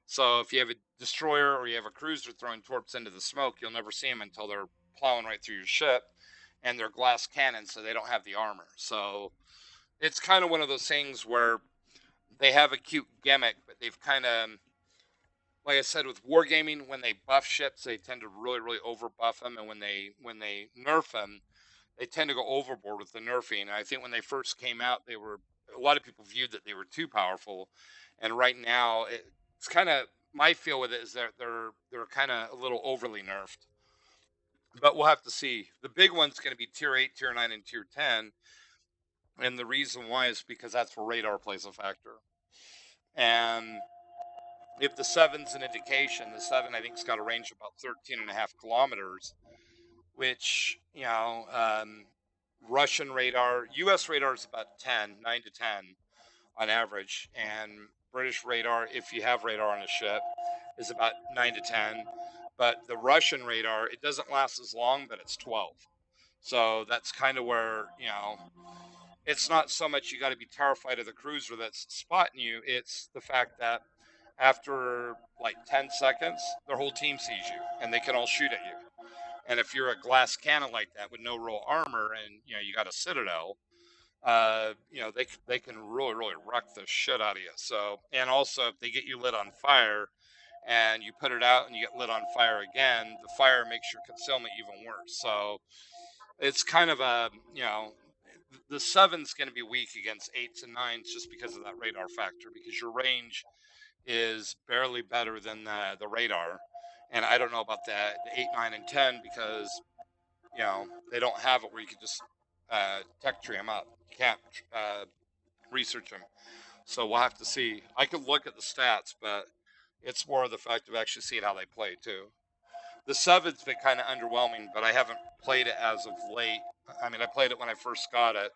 So if you have a destroyer or you have a cruiser throwing torps into the smoke, you'll never see them until they're plowing right through your ship, and they're glass cannons, so they don't have the armor. So it's kind of one of those things where they have a cute gimmick, but they've kind of, like I said, with wargaming, when they buff ships, they tend to really, really over buff them, and when they nerf them, they tend to go overboard with the nerfing. And I think when they first came out, a lot of people viewed that they were too powerful, and right now it's kind of my feel with it is that they're kind of a little overly nerfed. But we'll have to see. The big one's going to be tier 8, tier 9, and tier 10, and the reason why is because that's where radar plays a factor. And if the 7's an indication, the 7 I think's got a range of about 13.5 kilometers, which Russian radar, U.S. radar is about 9 to 10 on average, and British radar, if you have radar on a ship, is about 9 to 10. But the Russian radar, it doesn't last as long, but it's 12. So that's kind of where it's not so much you got to be terrified of the cruiser that's spotting you. It's the fact that after like 10 seconds, their whole team sees you and they can all shoot at you. And if you're a glass cannon like that with no real armor and you got a citadel, they can really really wreck the shit out of you. So, and also if they get you lit on fire and you put it out and you get lit on fire again, the fire makes your concealment even worse. So it's kind of the 7's going to be weak against 8s and 9s just because of that radar factor, because your range is barely better than the radar. And I don't know about the 8, 9, and 10 because they don't have it where you can just tech tree them up. You can't research them. So we'll have to see. I could look at the stats, but it's more of the fact of actually seeing how they play too. The 7's been kind of underwhelming, but I haven't played it as of late. I mean, I played it when I first got it,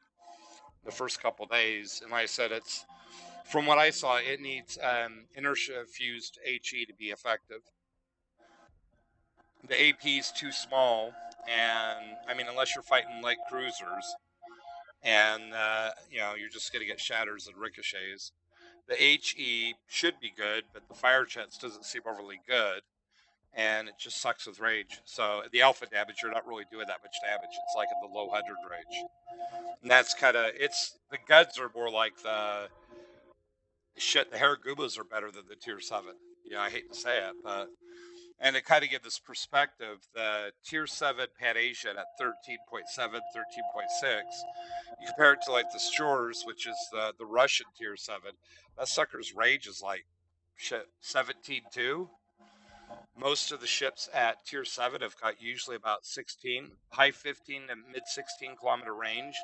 the first couple days, and like I said, it's from what I saw, it needs inertia fused HE to be effective. The AP is too small, and I mean, unless you're fighting light cruisers, and you're just gonna get shatters and ricochets. The HE should be good, but the fire chance doesn't seem overly good, and it just sucks with rage. So the alpha damage, you're not really doing that much damage. It's like in the low 100 range, and that's kind of the guds are more like the shit. The Haragubas are better than the tier 7. I hate to say it, but And to kind of give this perspective, the Tier 7 Pan-Asian at 13.7, 13.6, you compare it to like the Shores, which is the Russian Tier 7, that sucker's range is like, shit, 17.2. Most of the ships at Tier 7 have got usually about 16, high 15 to mid 16 kilometer range.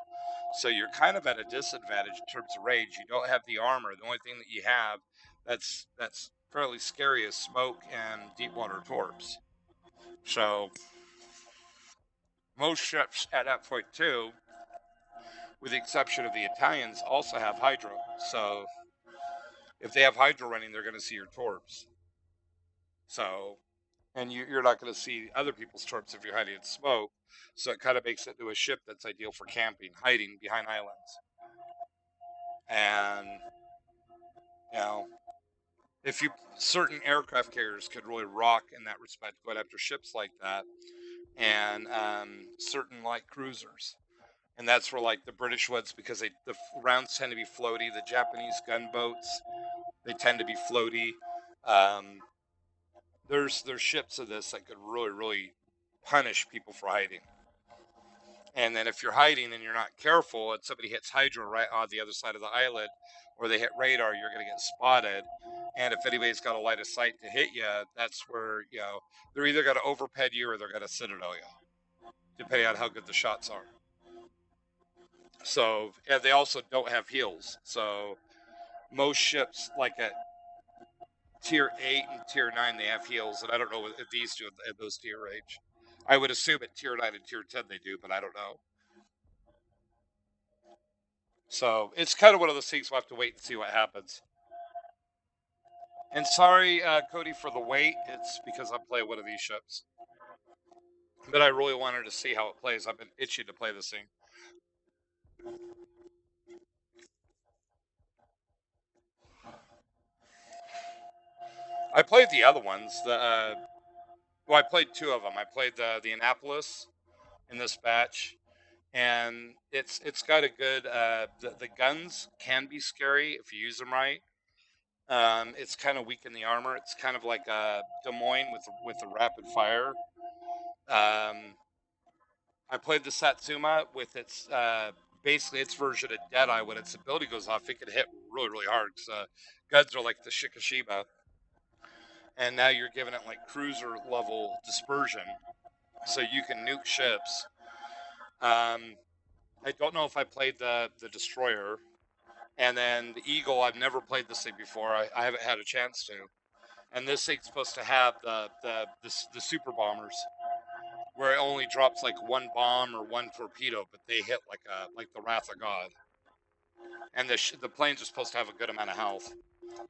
So you're kind of at a disadvantage in terms of range. You don't have the armor. The only thing that you have that's fairly scary is smoke and deep water torps. So most ships at that point too, with the exception of the Italians, also have hydro. So if they have hydro running, they're going to see your torps. So, and you're not going to see other people's torps if you're hiding in smoke. So it kind of makes it into a ship that's ideal for camping, hiding behind islands. And, you know, if you certain aircraft carriers could really rock in that respect, going after ships like that, and certain light cruisers. And that's where like the British ones, because the rounds tend to be floaty. The Japanese gunboats, they tend to be floaty. There's ships of this that could really punish people for hiding. And then if you're hiding and you're not careful, and somebody hits hydro right on the other side of the island, or they hit radar, you're going to get spotted. And if anybody's got a line of sight to hit you, that's where, you know, they're either going to overped you or they're going to citadel you, depending on how good the shots are. So, and they also don't have heals. So most ships, like at Tier 8 and Tier 9, they have heals. And I don't know if these do at those tier range. I would assume at Tier 9 and Tier 10 they do, but I don't know. So it's kind of one of those things we'll have to wait and see what happens. And sorry, Cody, for the wait. It's because I'm playing one of these ships. But I really wanted to see how it plays. I've been itching to play this thing. I played the other ones. Well, I played two of them. I played the Annapolis in this batch, and it's got a good. The guns can be scary if you use them right. It's kind of weak in the armor. It's kind of like a Des Moines with a rapid fire. I played the Satsuma with its basically its version of Deadeye. When its ability goes off, it can hit really hard. Guns are like the Shikishima, and now you're giving it like cruiser level dispersion, so you can nuke ships. I don't know if I played the destroyer, and then the Eagle. I've never played this thing before. I haven't had a chance to. And this thing's supposed to have the super bombers, where it only drops like one bomb or one torpedo, but they hit like the Wrath of God. And the planes are supposed to have a good amount of health.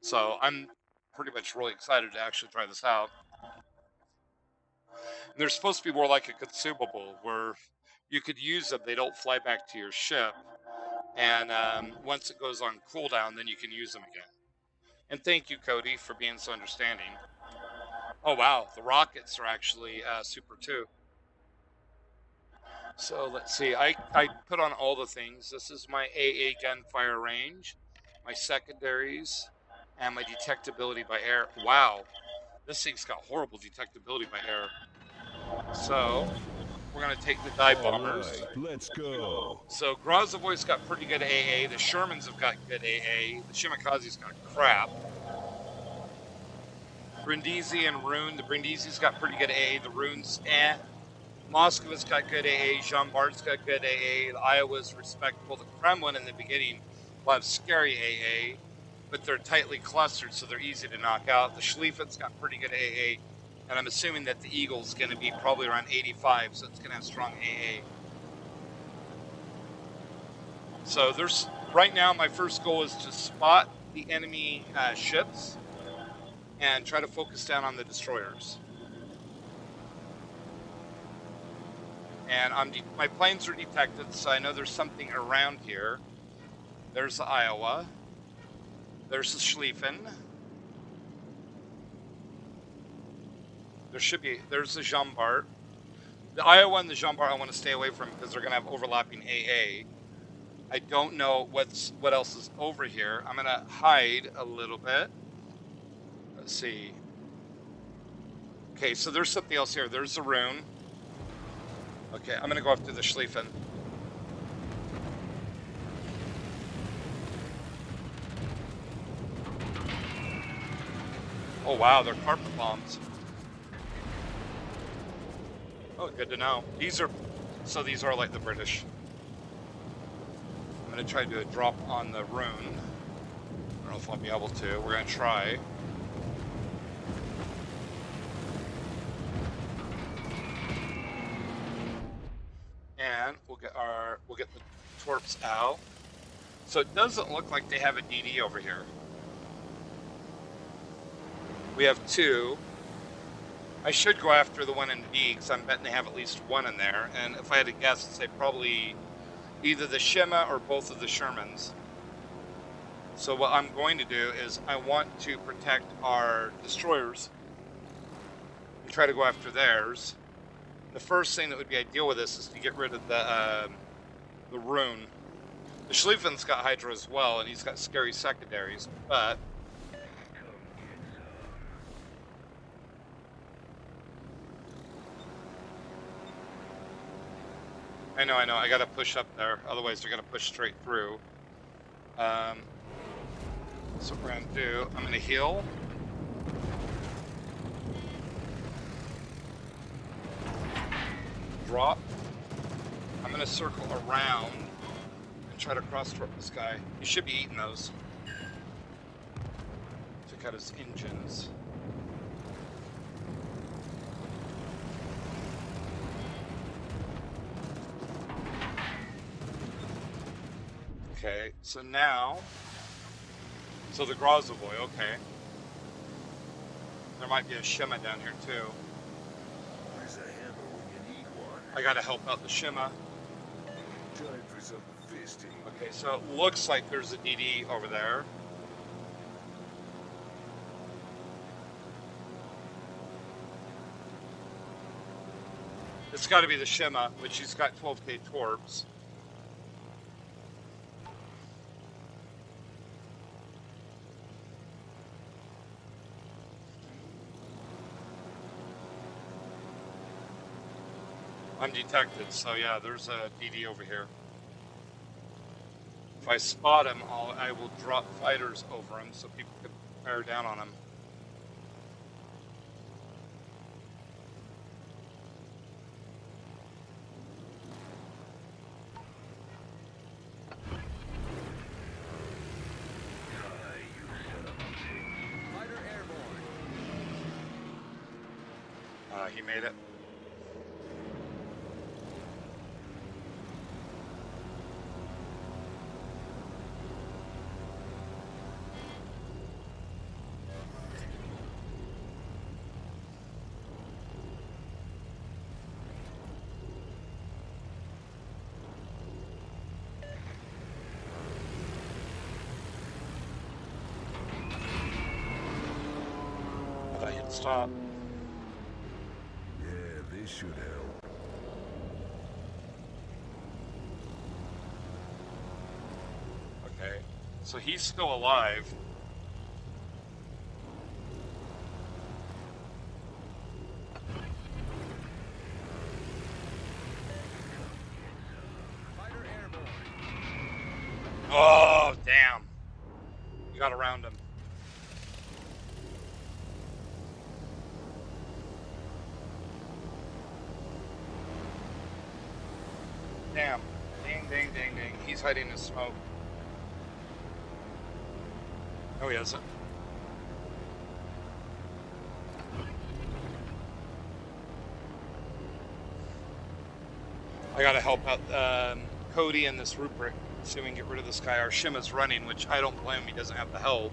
So I'm pretty much really excited to actually try this out. And they're supposed to be more like a consumable, where you could use them. They don't fly back to your ship. And once it goes on cooldown, then you can use them again. And thank you, Cody, for being so understanding. Oh, wow. The rockets are actually super too. So let's see. I put on all the things. This is my AA gunfire range, my secondaries, and my detectability by air. Wow. This thing's got horrible detectability by air. So we're going to take the dive bombers. Right, let's go. So Grozovoy's got pretty good AA. The Shermans have got good AA. The Shimikaze's got crap. Brindisi and Rune. The Brindisi's got pretty good AA. The Rune's Moskova's got good AA. Jean Bart's got good AA. The Iowa's respectable. The Kremlin in the beginning will have scary AA, but they're tightly clustered, so they're easy to knock out. The Schlieffen's got pretty good AA, and I'm assuming that the Eagle's going to be probably around 85, so it's going to have strong AA. So there's right now my first goal is to spot the enemy ships and try to focus down on the destroyers. And my planes are detected, so I know there's something around here. There's the Iowa. There's the Schlieffen. There's the Jean Bart. The Iowa and the Jean Bart I want to stay away from because they're going to have overlapping AA. I don't know what else is over here. I'm going to hide a little bit. Let's see. Okay, so there's something else here. There's the rune. Okay, I'm gonna go after the Schlieffen. Oh wow, they're carpet bombs. Oh, good to know. These are like the British. I'm gonna try to do a drop on the rune. I don't know if I'll be able to. We're gonna try. And we'll get the torps out. So it doesn't look like they have a DD over here. We have two. I should go after the one in B because I'm betting they have at least one in there. And if I had to guess, I'd say probably either the Shima or both of the Shermans. So what I'm going to do is I want to protect our destroyers and try to go after theirs. The first thing that would be ideal with this is to get rid of the rune. The Schlieffen's got Hydra as well, and he's got scary secondaries, but I know, I gotta push up there, otherwise they're gonna push straight through. So what we're gonna do, I'm gonna heal. Drop. I'm gonna circle around and try to cross-torp this guy. He should be eating those. Took out his engines. Okay, so now, so the Grozovoy, okay. There might be a Shima down here too. Where's the hammer when you need one? I gotta help out the Shima. Time for some fisting. Okay, so it looks like there's a DD over there. It's gotta be the Shima, which he's got 12k torps. Undetected, so yeah, there's a DD over here. If I spot him, I will drop fighters over him so people can fire down on him. Fighter airborne. He made it. I thought he'd stop. Yeah, this should help. Okay, so he's still alive. Fighter airborne. Oh, damn. You got around him. Damn. Ding, ding, ding, ding. He's hiding in smoke. No, he isn't. I gotta help out Cody and this Rubric. See if we can get rid of this guy. Our Shima's running, which I don't blame him. He doesn't have the help.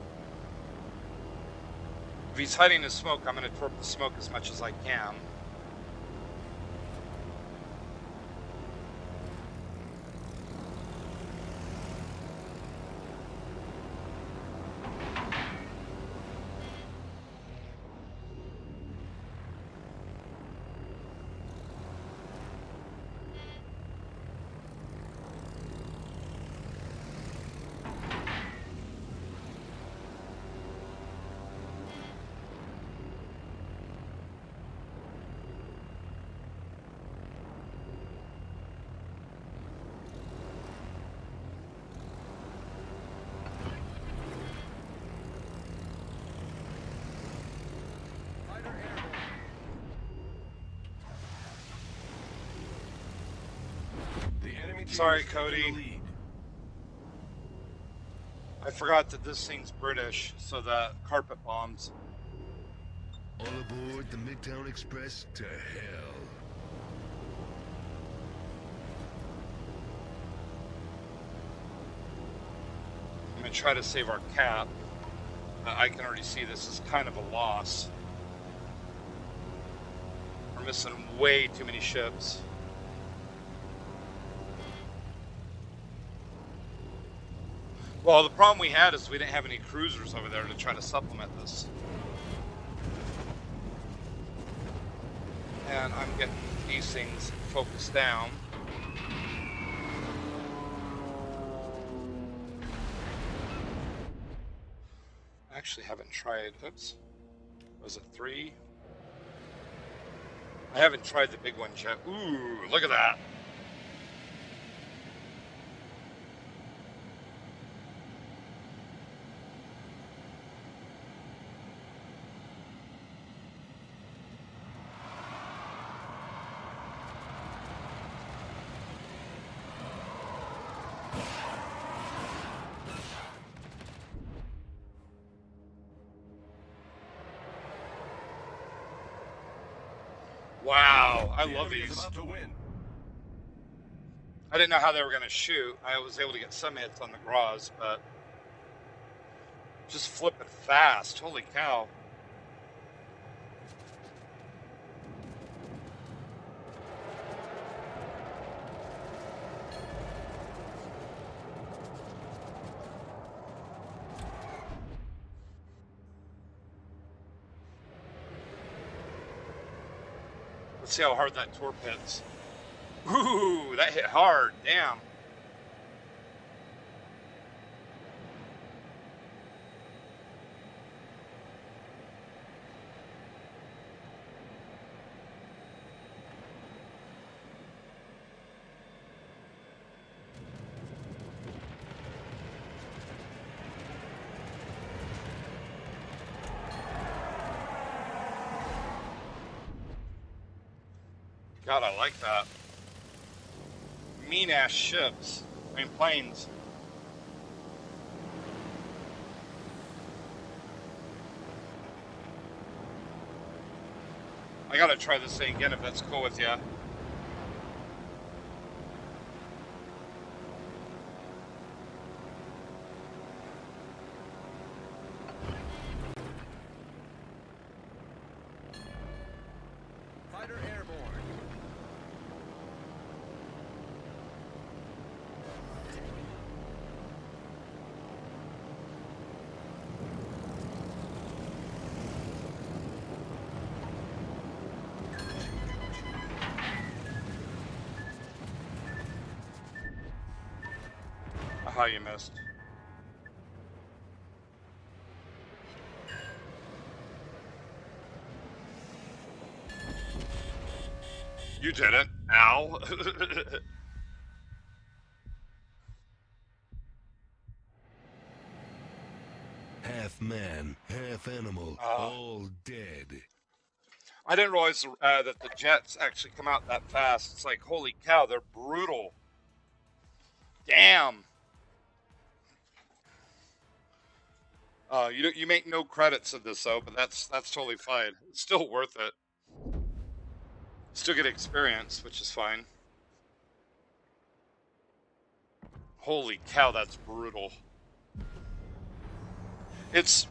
If he's hiding in smoke, I'm gonna torp the smoke as much as I can. Sorry, Cody. I forgot that this thing's British, so the carpet bombs. All aboard the Midtown Express to hell. I'm gonna try to save our cap. I can already see this is kind of a loss. We're missing way too many ships. Well, the problem we had is we didn't have any cruisers over there to try to supplement this. And I'm getting these things focused down. I actually haven't tried, oops, was it 3? I haven't tried the big one yet. Ooh, look at that. Wow, I love these. I didn't know how they were going to shoot. I was able to get some hits on the Graz, but just flipping fast. Holy cow. Let's see how hard that torp hits. Ooh, that hit hard. Damn. God, I like that. Mean ass ships. I mean, planes. I gotta try this thing again if that's cool with you. Fighter airborne. How you missed. You didn't. Ow. Half man, half animal, all dead. I didn't realize that the jets actually come out that fast. It's like, holy cow, they're brutal. Damn. You make no credits of this though, but that's totally fine. It's still worth it. Still get experience, which is fine. Holy cow, that's brutal. It's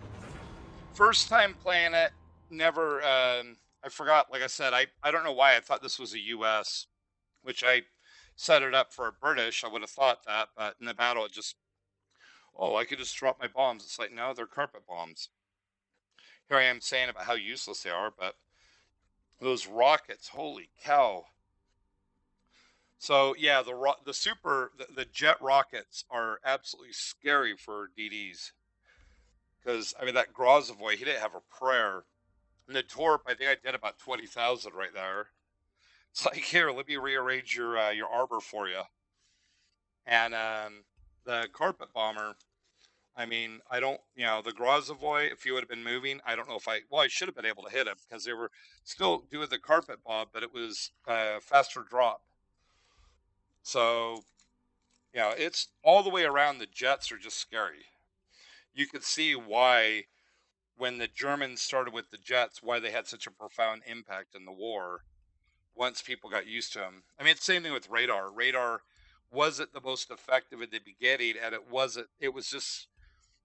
first time playing it. Never. I forgot. Like I said, I don't know why I thought this was a U.S., which I set it up for a British. I would have thought that, but in the battle, it just, oh, I could just drop my bombs. It's like, no, they're carpet bombs. Here I am saying about how useless they are, but those rockets, holy cow. So yeah, the jet rockets are absolutely scary for DDs because I mean that Grozovoy, he didn't have a prayer. And the Torp, I think I did about 20,000 right there. It's like, here, let me rearrange your arbor for you. And the carpet bomber, I mean, I don't, the Grozovoy, if you would have been moving, I don't know if I should have been able to hit him because they were still doing the carpet bomb, but it was faster drop. So You know, it's all the way around. The jets are just scary. You could see why, when the Germans started with the jets, why they had such a profound impact in the war once people got used to them. I mean, it's the same thing with radar. Radar wasn't the most effective at the beginning, and it wasn't, it was just,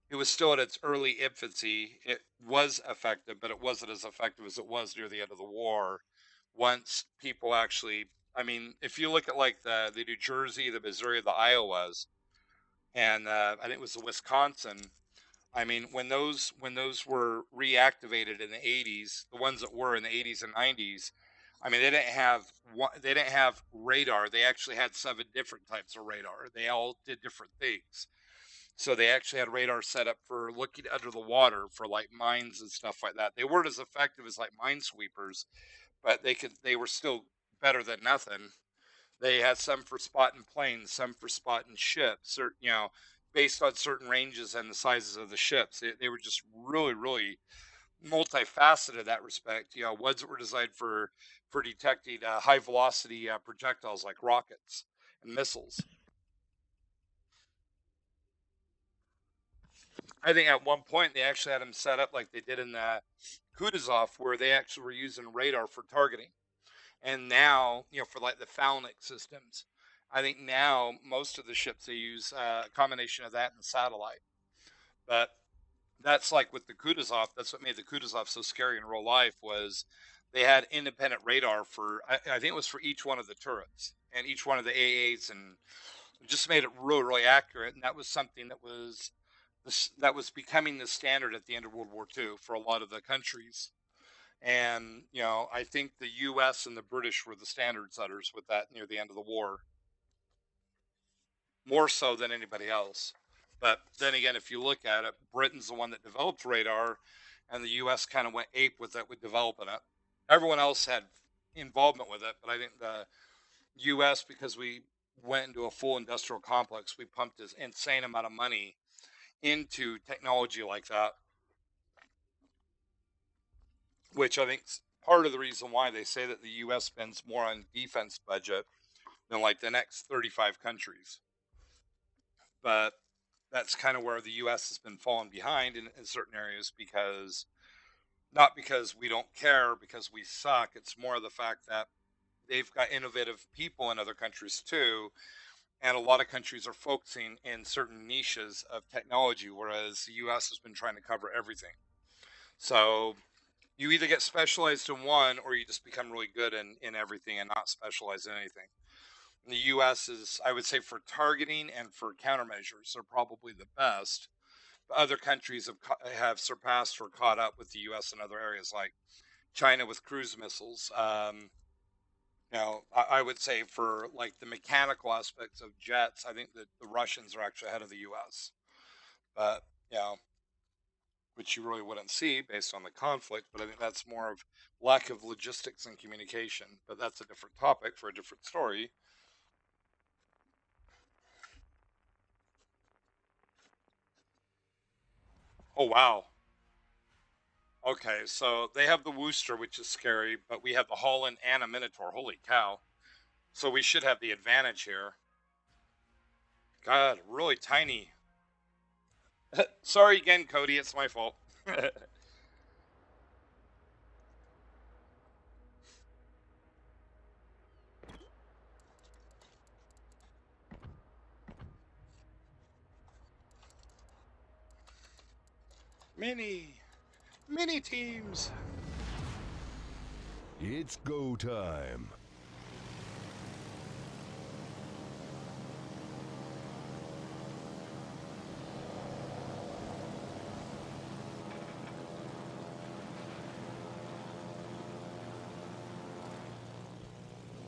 it was still in its early infancy. It was effective, but it wasn't as effective as it was near the end of the war. Once people actually, I mean, if you look at like the New Jersey, the Missouri, the Iowas, and I think it was the Wisconsin. I mean, when those were reactivated in the 80s, the ones that were in the 80s and 90s, I mean, they didn't have radar. They actually had 7 different types of radar. They all did different things. So they actually had radar set up for looking under the water for like mines and stuff like that. They weren't as effective as like minesweepers, but they were still better than nothing. They had some for spotting planes, some for spotting ships, or based on certain ranges and the sizes of the ships. They were just really, really multifaceted in that respect. Ones that were designed for detecting high velocity projectiles like rockets and missiles. I think at one point they actually had them set up like they did in the Kutuzov, where they actually were using radar for targeting. And now, for like the Falnik systems, I think now most of the ships they use a combination of that and satellite. But that's like with the Kutuzov. That's what made the Kutuzov so scary in real life was they had independent radar for I think it was for each one of the turrets and each one of the AAs, and it just made it really, really accurate. And that was something that was becoming the standard at the end of World War II for a lot of the countries. And, I think the US and the British were the standard setters with that near the end of the war, more so than anybody else. But then again, if you look at it, Britain's the one that developed radar, and the US kind of went ape with it with developing it. Everyone else had involvement with it, but I think the US, because we went into a full industrial complex, we pumped this insane amount of money into technology like that, which I think part of the reason why they say that the US spends more on defense budget than like the next 35 countries. But that's kind of where the US has been falling behind in certain areas, because not because we don't care, because we suck. It's more the fact that they've got innovative people in other countries too. And a lot of countries are focusing in certain niches of technology, whereas the US has been trying to cover everything. So you either get specialized in one, or you just become really good in everything and not specialize in anything. And the US is, I would say, for targeting and for countermeasures, are probably the best. But other countries have surpassed or caught up with the US in other areas, like China with cruise missiles. I would say for like the mechanical aspects of jets, I think that the Russians are actually ahead of the US. But, you know, which you really wouldn't see based on the conflict, but I think that's more of lack of logistics and communication. But that's a different topic for a different story. Oh, wow. Okay, so they have the Worcester, which is scary, but we have the Holland and a Minotaur. Holy cow. So we should have the advantage here. God, really tiny. Sorry again, Cody. It's my fault. Mini, mini teams. It's go time.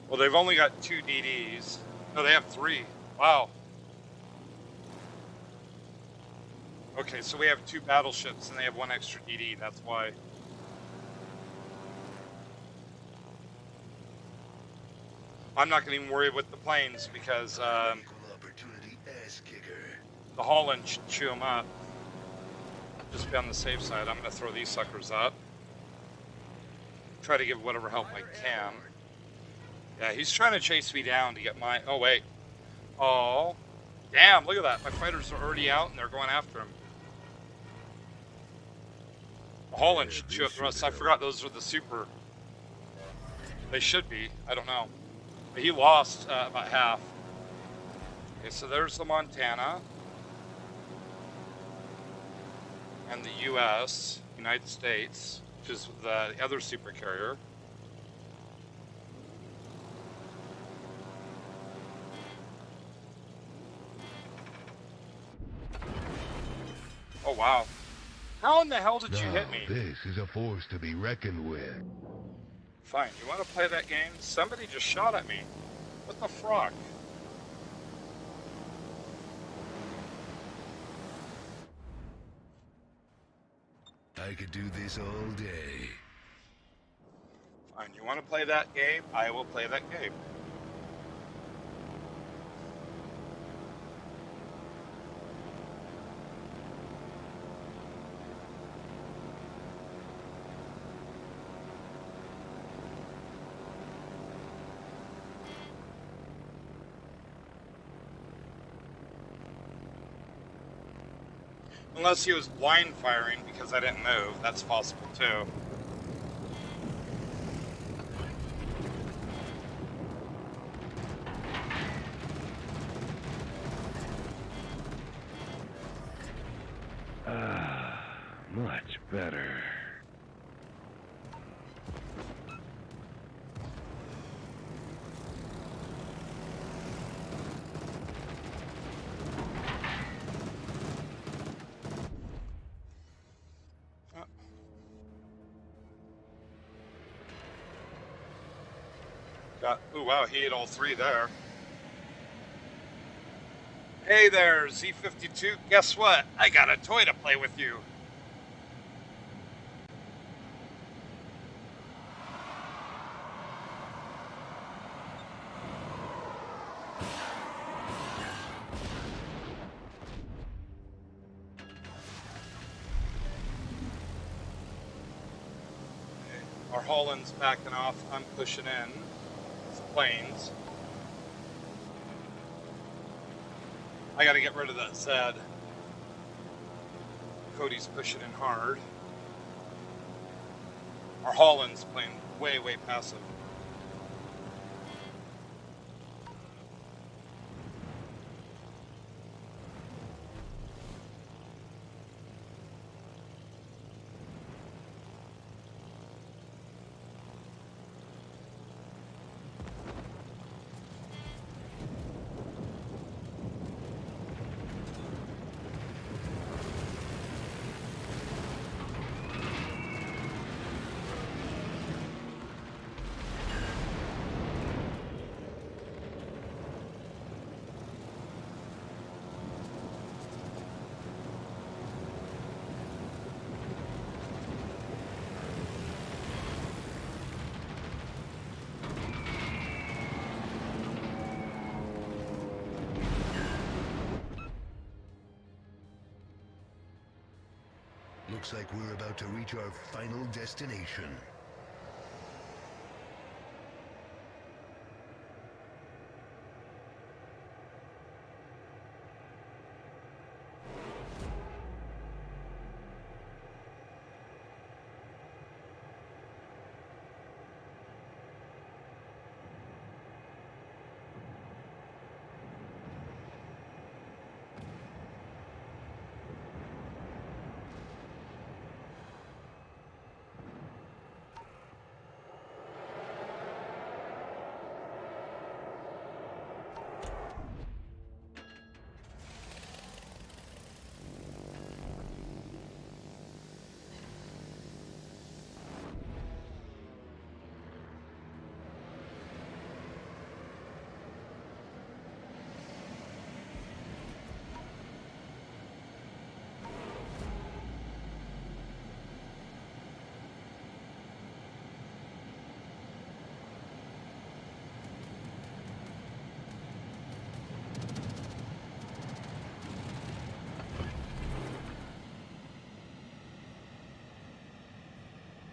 Well, they've only got 2 DDs. No, they have 3. Wow. Okay, so we have 2 battleships and they have 1 extra DD. That's why. I'm not going to even worry with the planes, because Equal opportunity ass kicker. the Holland should chew them up. Just be on the safe side. I'm going to throw these suckers up. Try to give whatever help I can. Yeah, he's trying to chase me down to get my... Oh, wait. Oh. Damn, look at that. My fighters are already out and they're going after him. Holland should chew up the rest. I forgot those are the super. They should be. I don't know. But he lost about half. Okay, so there's the Montana. And the U.S., United States, which is the other super carrier. Oh, wow. How in the hell did you hit me? This is a force to be reckoned with. Fine, you want to play that game? Somebody just shot at me. What the frock? I could do this all day. Fine, you want to play that game? I will play that game. Unless he was blind firing because I didn't move. That's possible too. Much better. Oh wow, he hit all three there. Hey there, Z52. Guess what? I got a toy to play with you. Our Holland's backing off. I'm pushing in. It's planes. I gotta get rid of that Zed. Cody's pushing in hard. Our Holland's playing way, way passive. Looks like we're about to reach our final destination.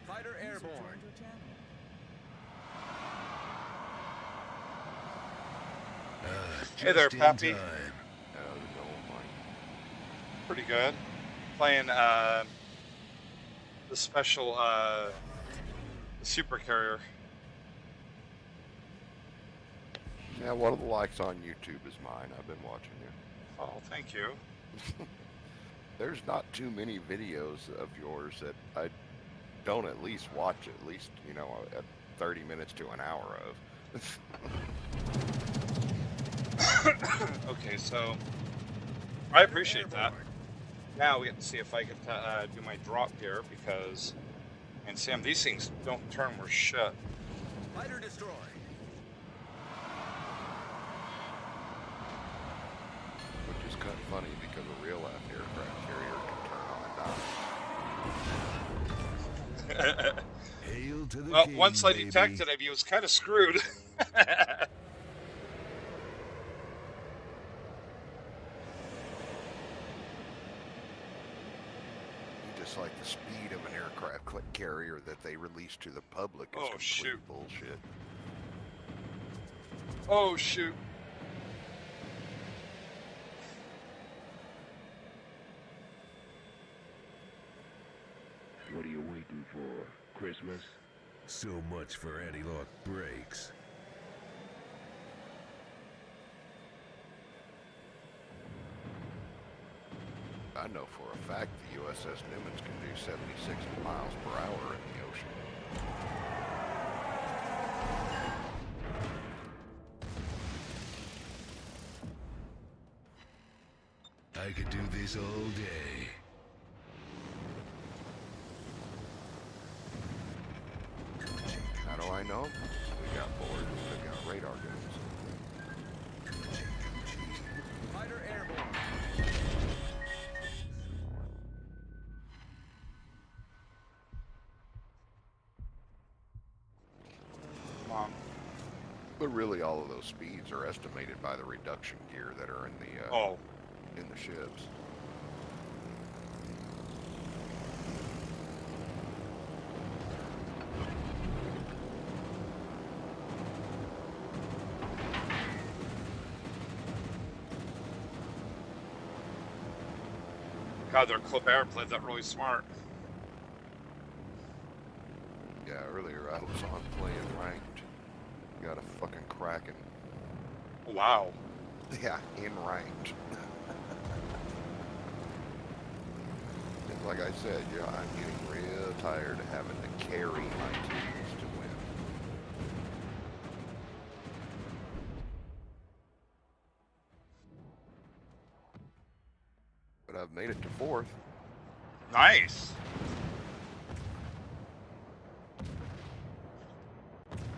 Fighter airborne. Hey there, Just in Pappy. time. Pretty good. Playing the special the super carrier. Yeah, one of the likes on YouTube is mine. I've been watching you. Oh, thank you. There's not too many videos of yours that I don't at least watch at least, you know, 30 minutes to an hour of. Okay, so I appreciate that. Now we get to see if I can do my drop here because, and Sam, these things don't turn worth shit. Fighter destroyed. Which is kind of funny because a real aircraft carrier can turn on and off. Hail to the Well, king, once I baby. detected it, he was kind of screwed. Just like the speed of an aircraft carrier that they release to the public is Oh, complete shoot. bullshit. Oh, shoot. What are you waiting for? Christmas? So much for anti-lock brakes. I know for a fact the USS Nimitz can do 76 miles per hour in the ocean. I could do this all day. How do I know? We got board, we got radar guns. Fighter airborne. Come on. But really, all of those speeds are estimated by the reduction gear that are in the Oh, in the ships. God, their clip air played that really smart. Yeah, earlier I was on playing ranked. Got a fucking Kraken. Wow. Yeah, in ranked. It's like I said, yeah, I'm getting real tired of having to carry my teams to win. But I've made it to 4th. Nice.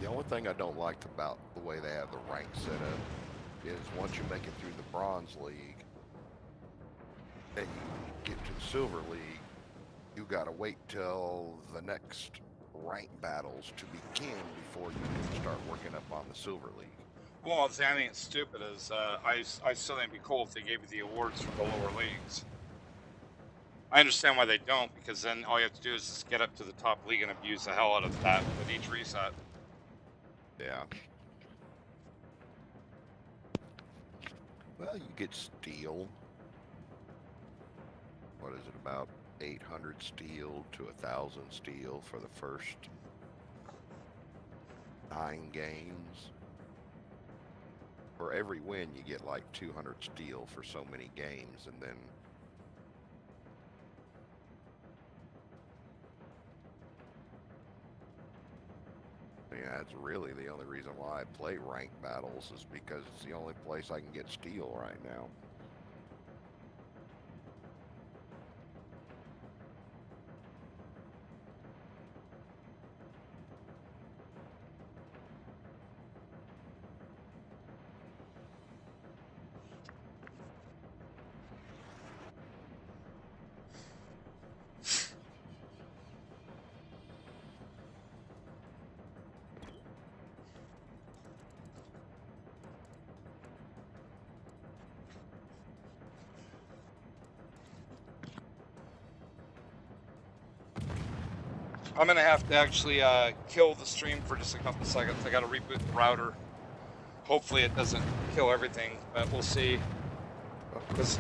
The only thing I don't like about the way they have the rank set up is once you make it through the Bronze League and you get to the Silver League, you gotta wait till the next rank battles to begin before you can start working up on the Silver League. Well, the thing I think it's stupid is I still think it'd be cool if they gave you the awards for the lower leagues. I understand why they don't, because then all you have to do is just get up to the top league and abuse the hell out of that with each reset. Yeah. Well, you get steel. What is it, about 800 steel to 1,000 steel for the first 9 games. For every win, you get like 200 steel for so many games, and then yeah, that's really the only reason why I play ranked battles is because it's the only place I can get steel right now. I'm gonna have to actually kill the stream for just a couple seconds. I gotta reboot the router. Hopefully it doesn't kill everything, but we'll see. 'Cause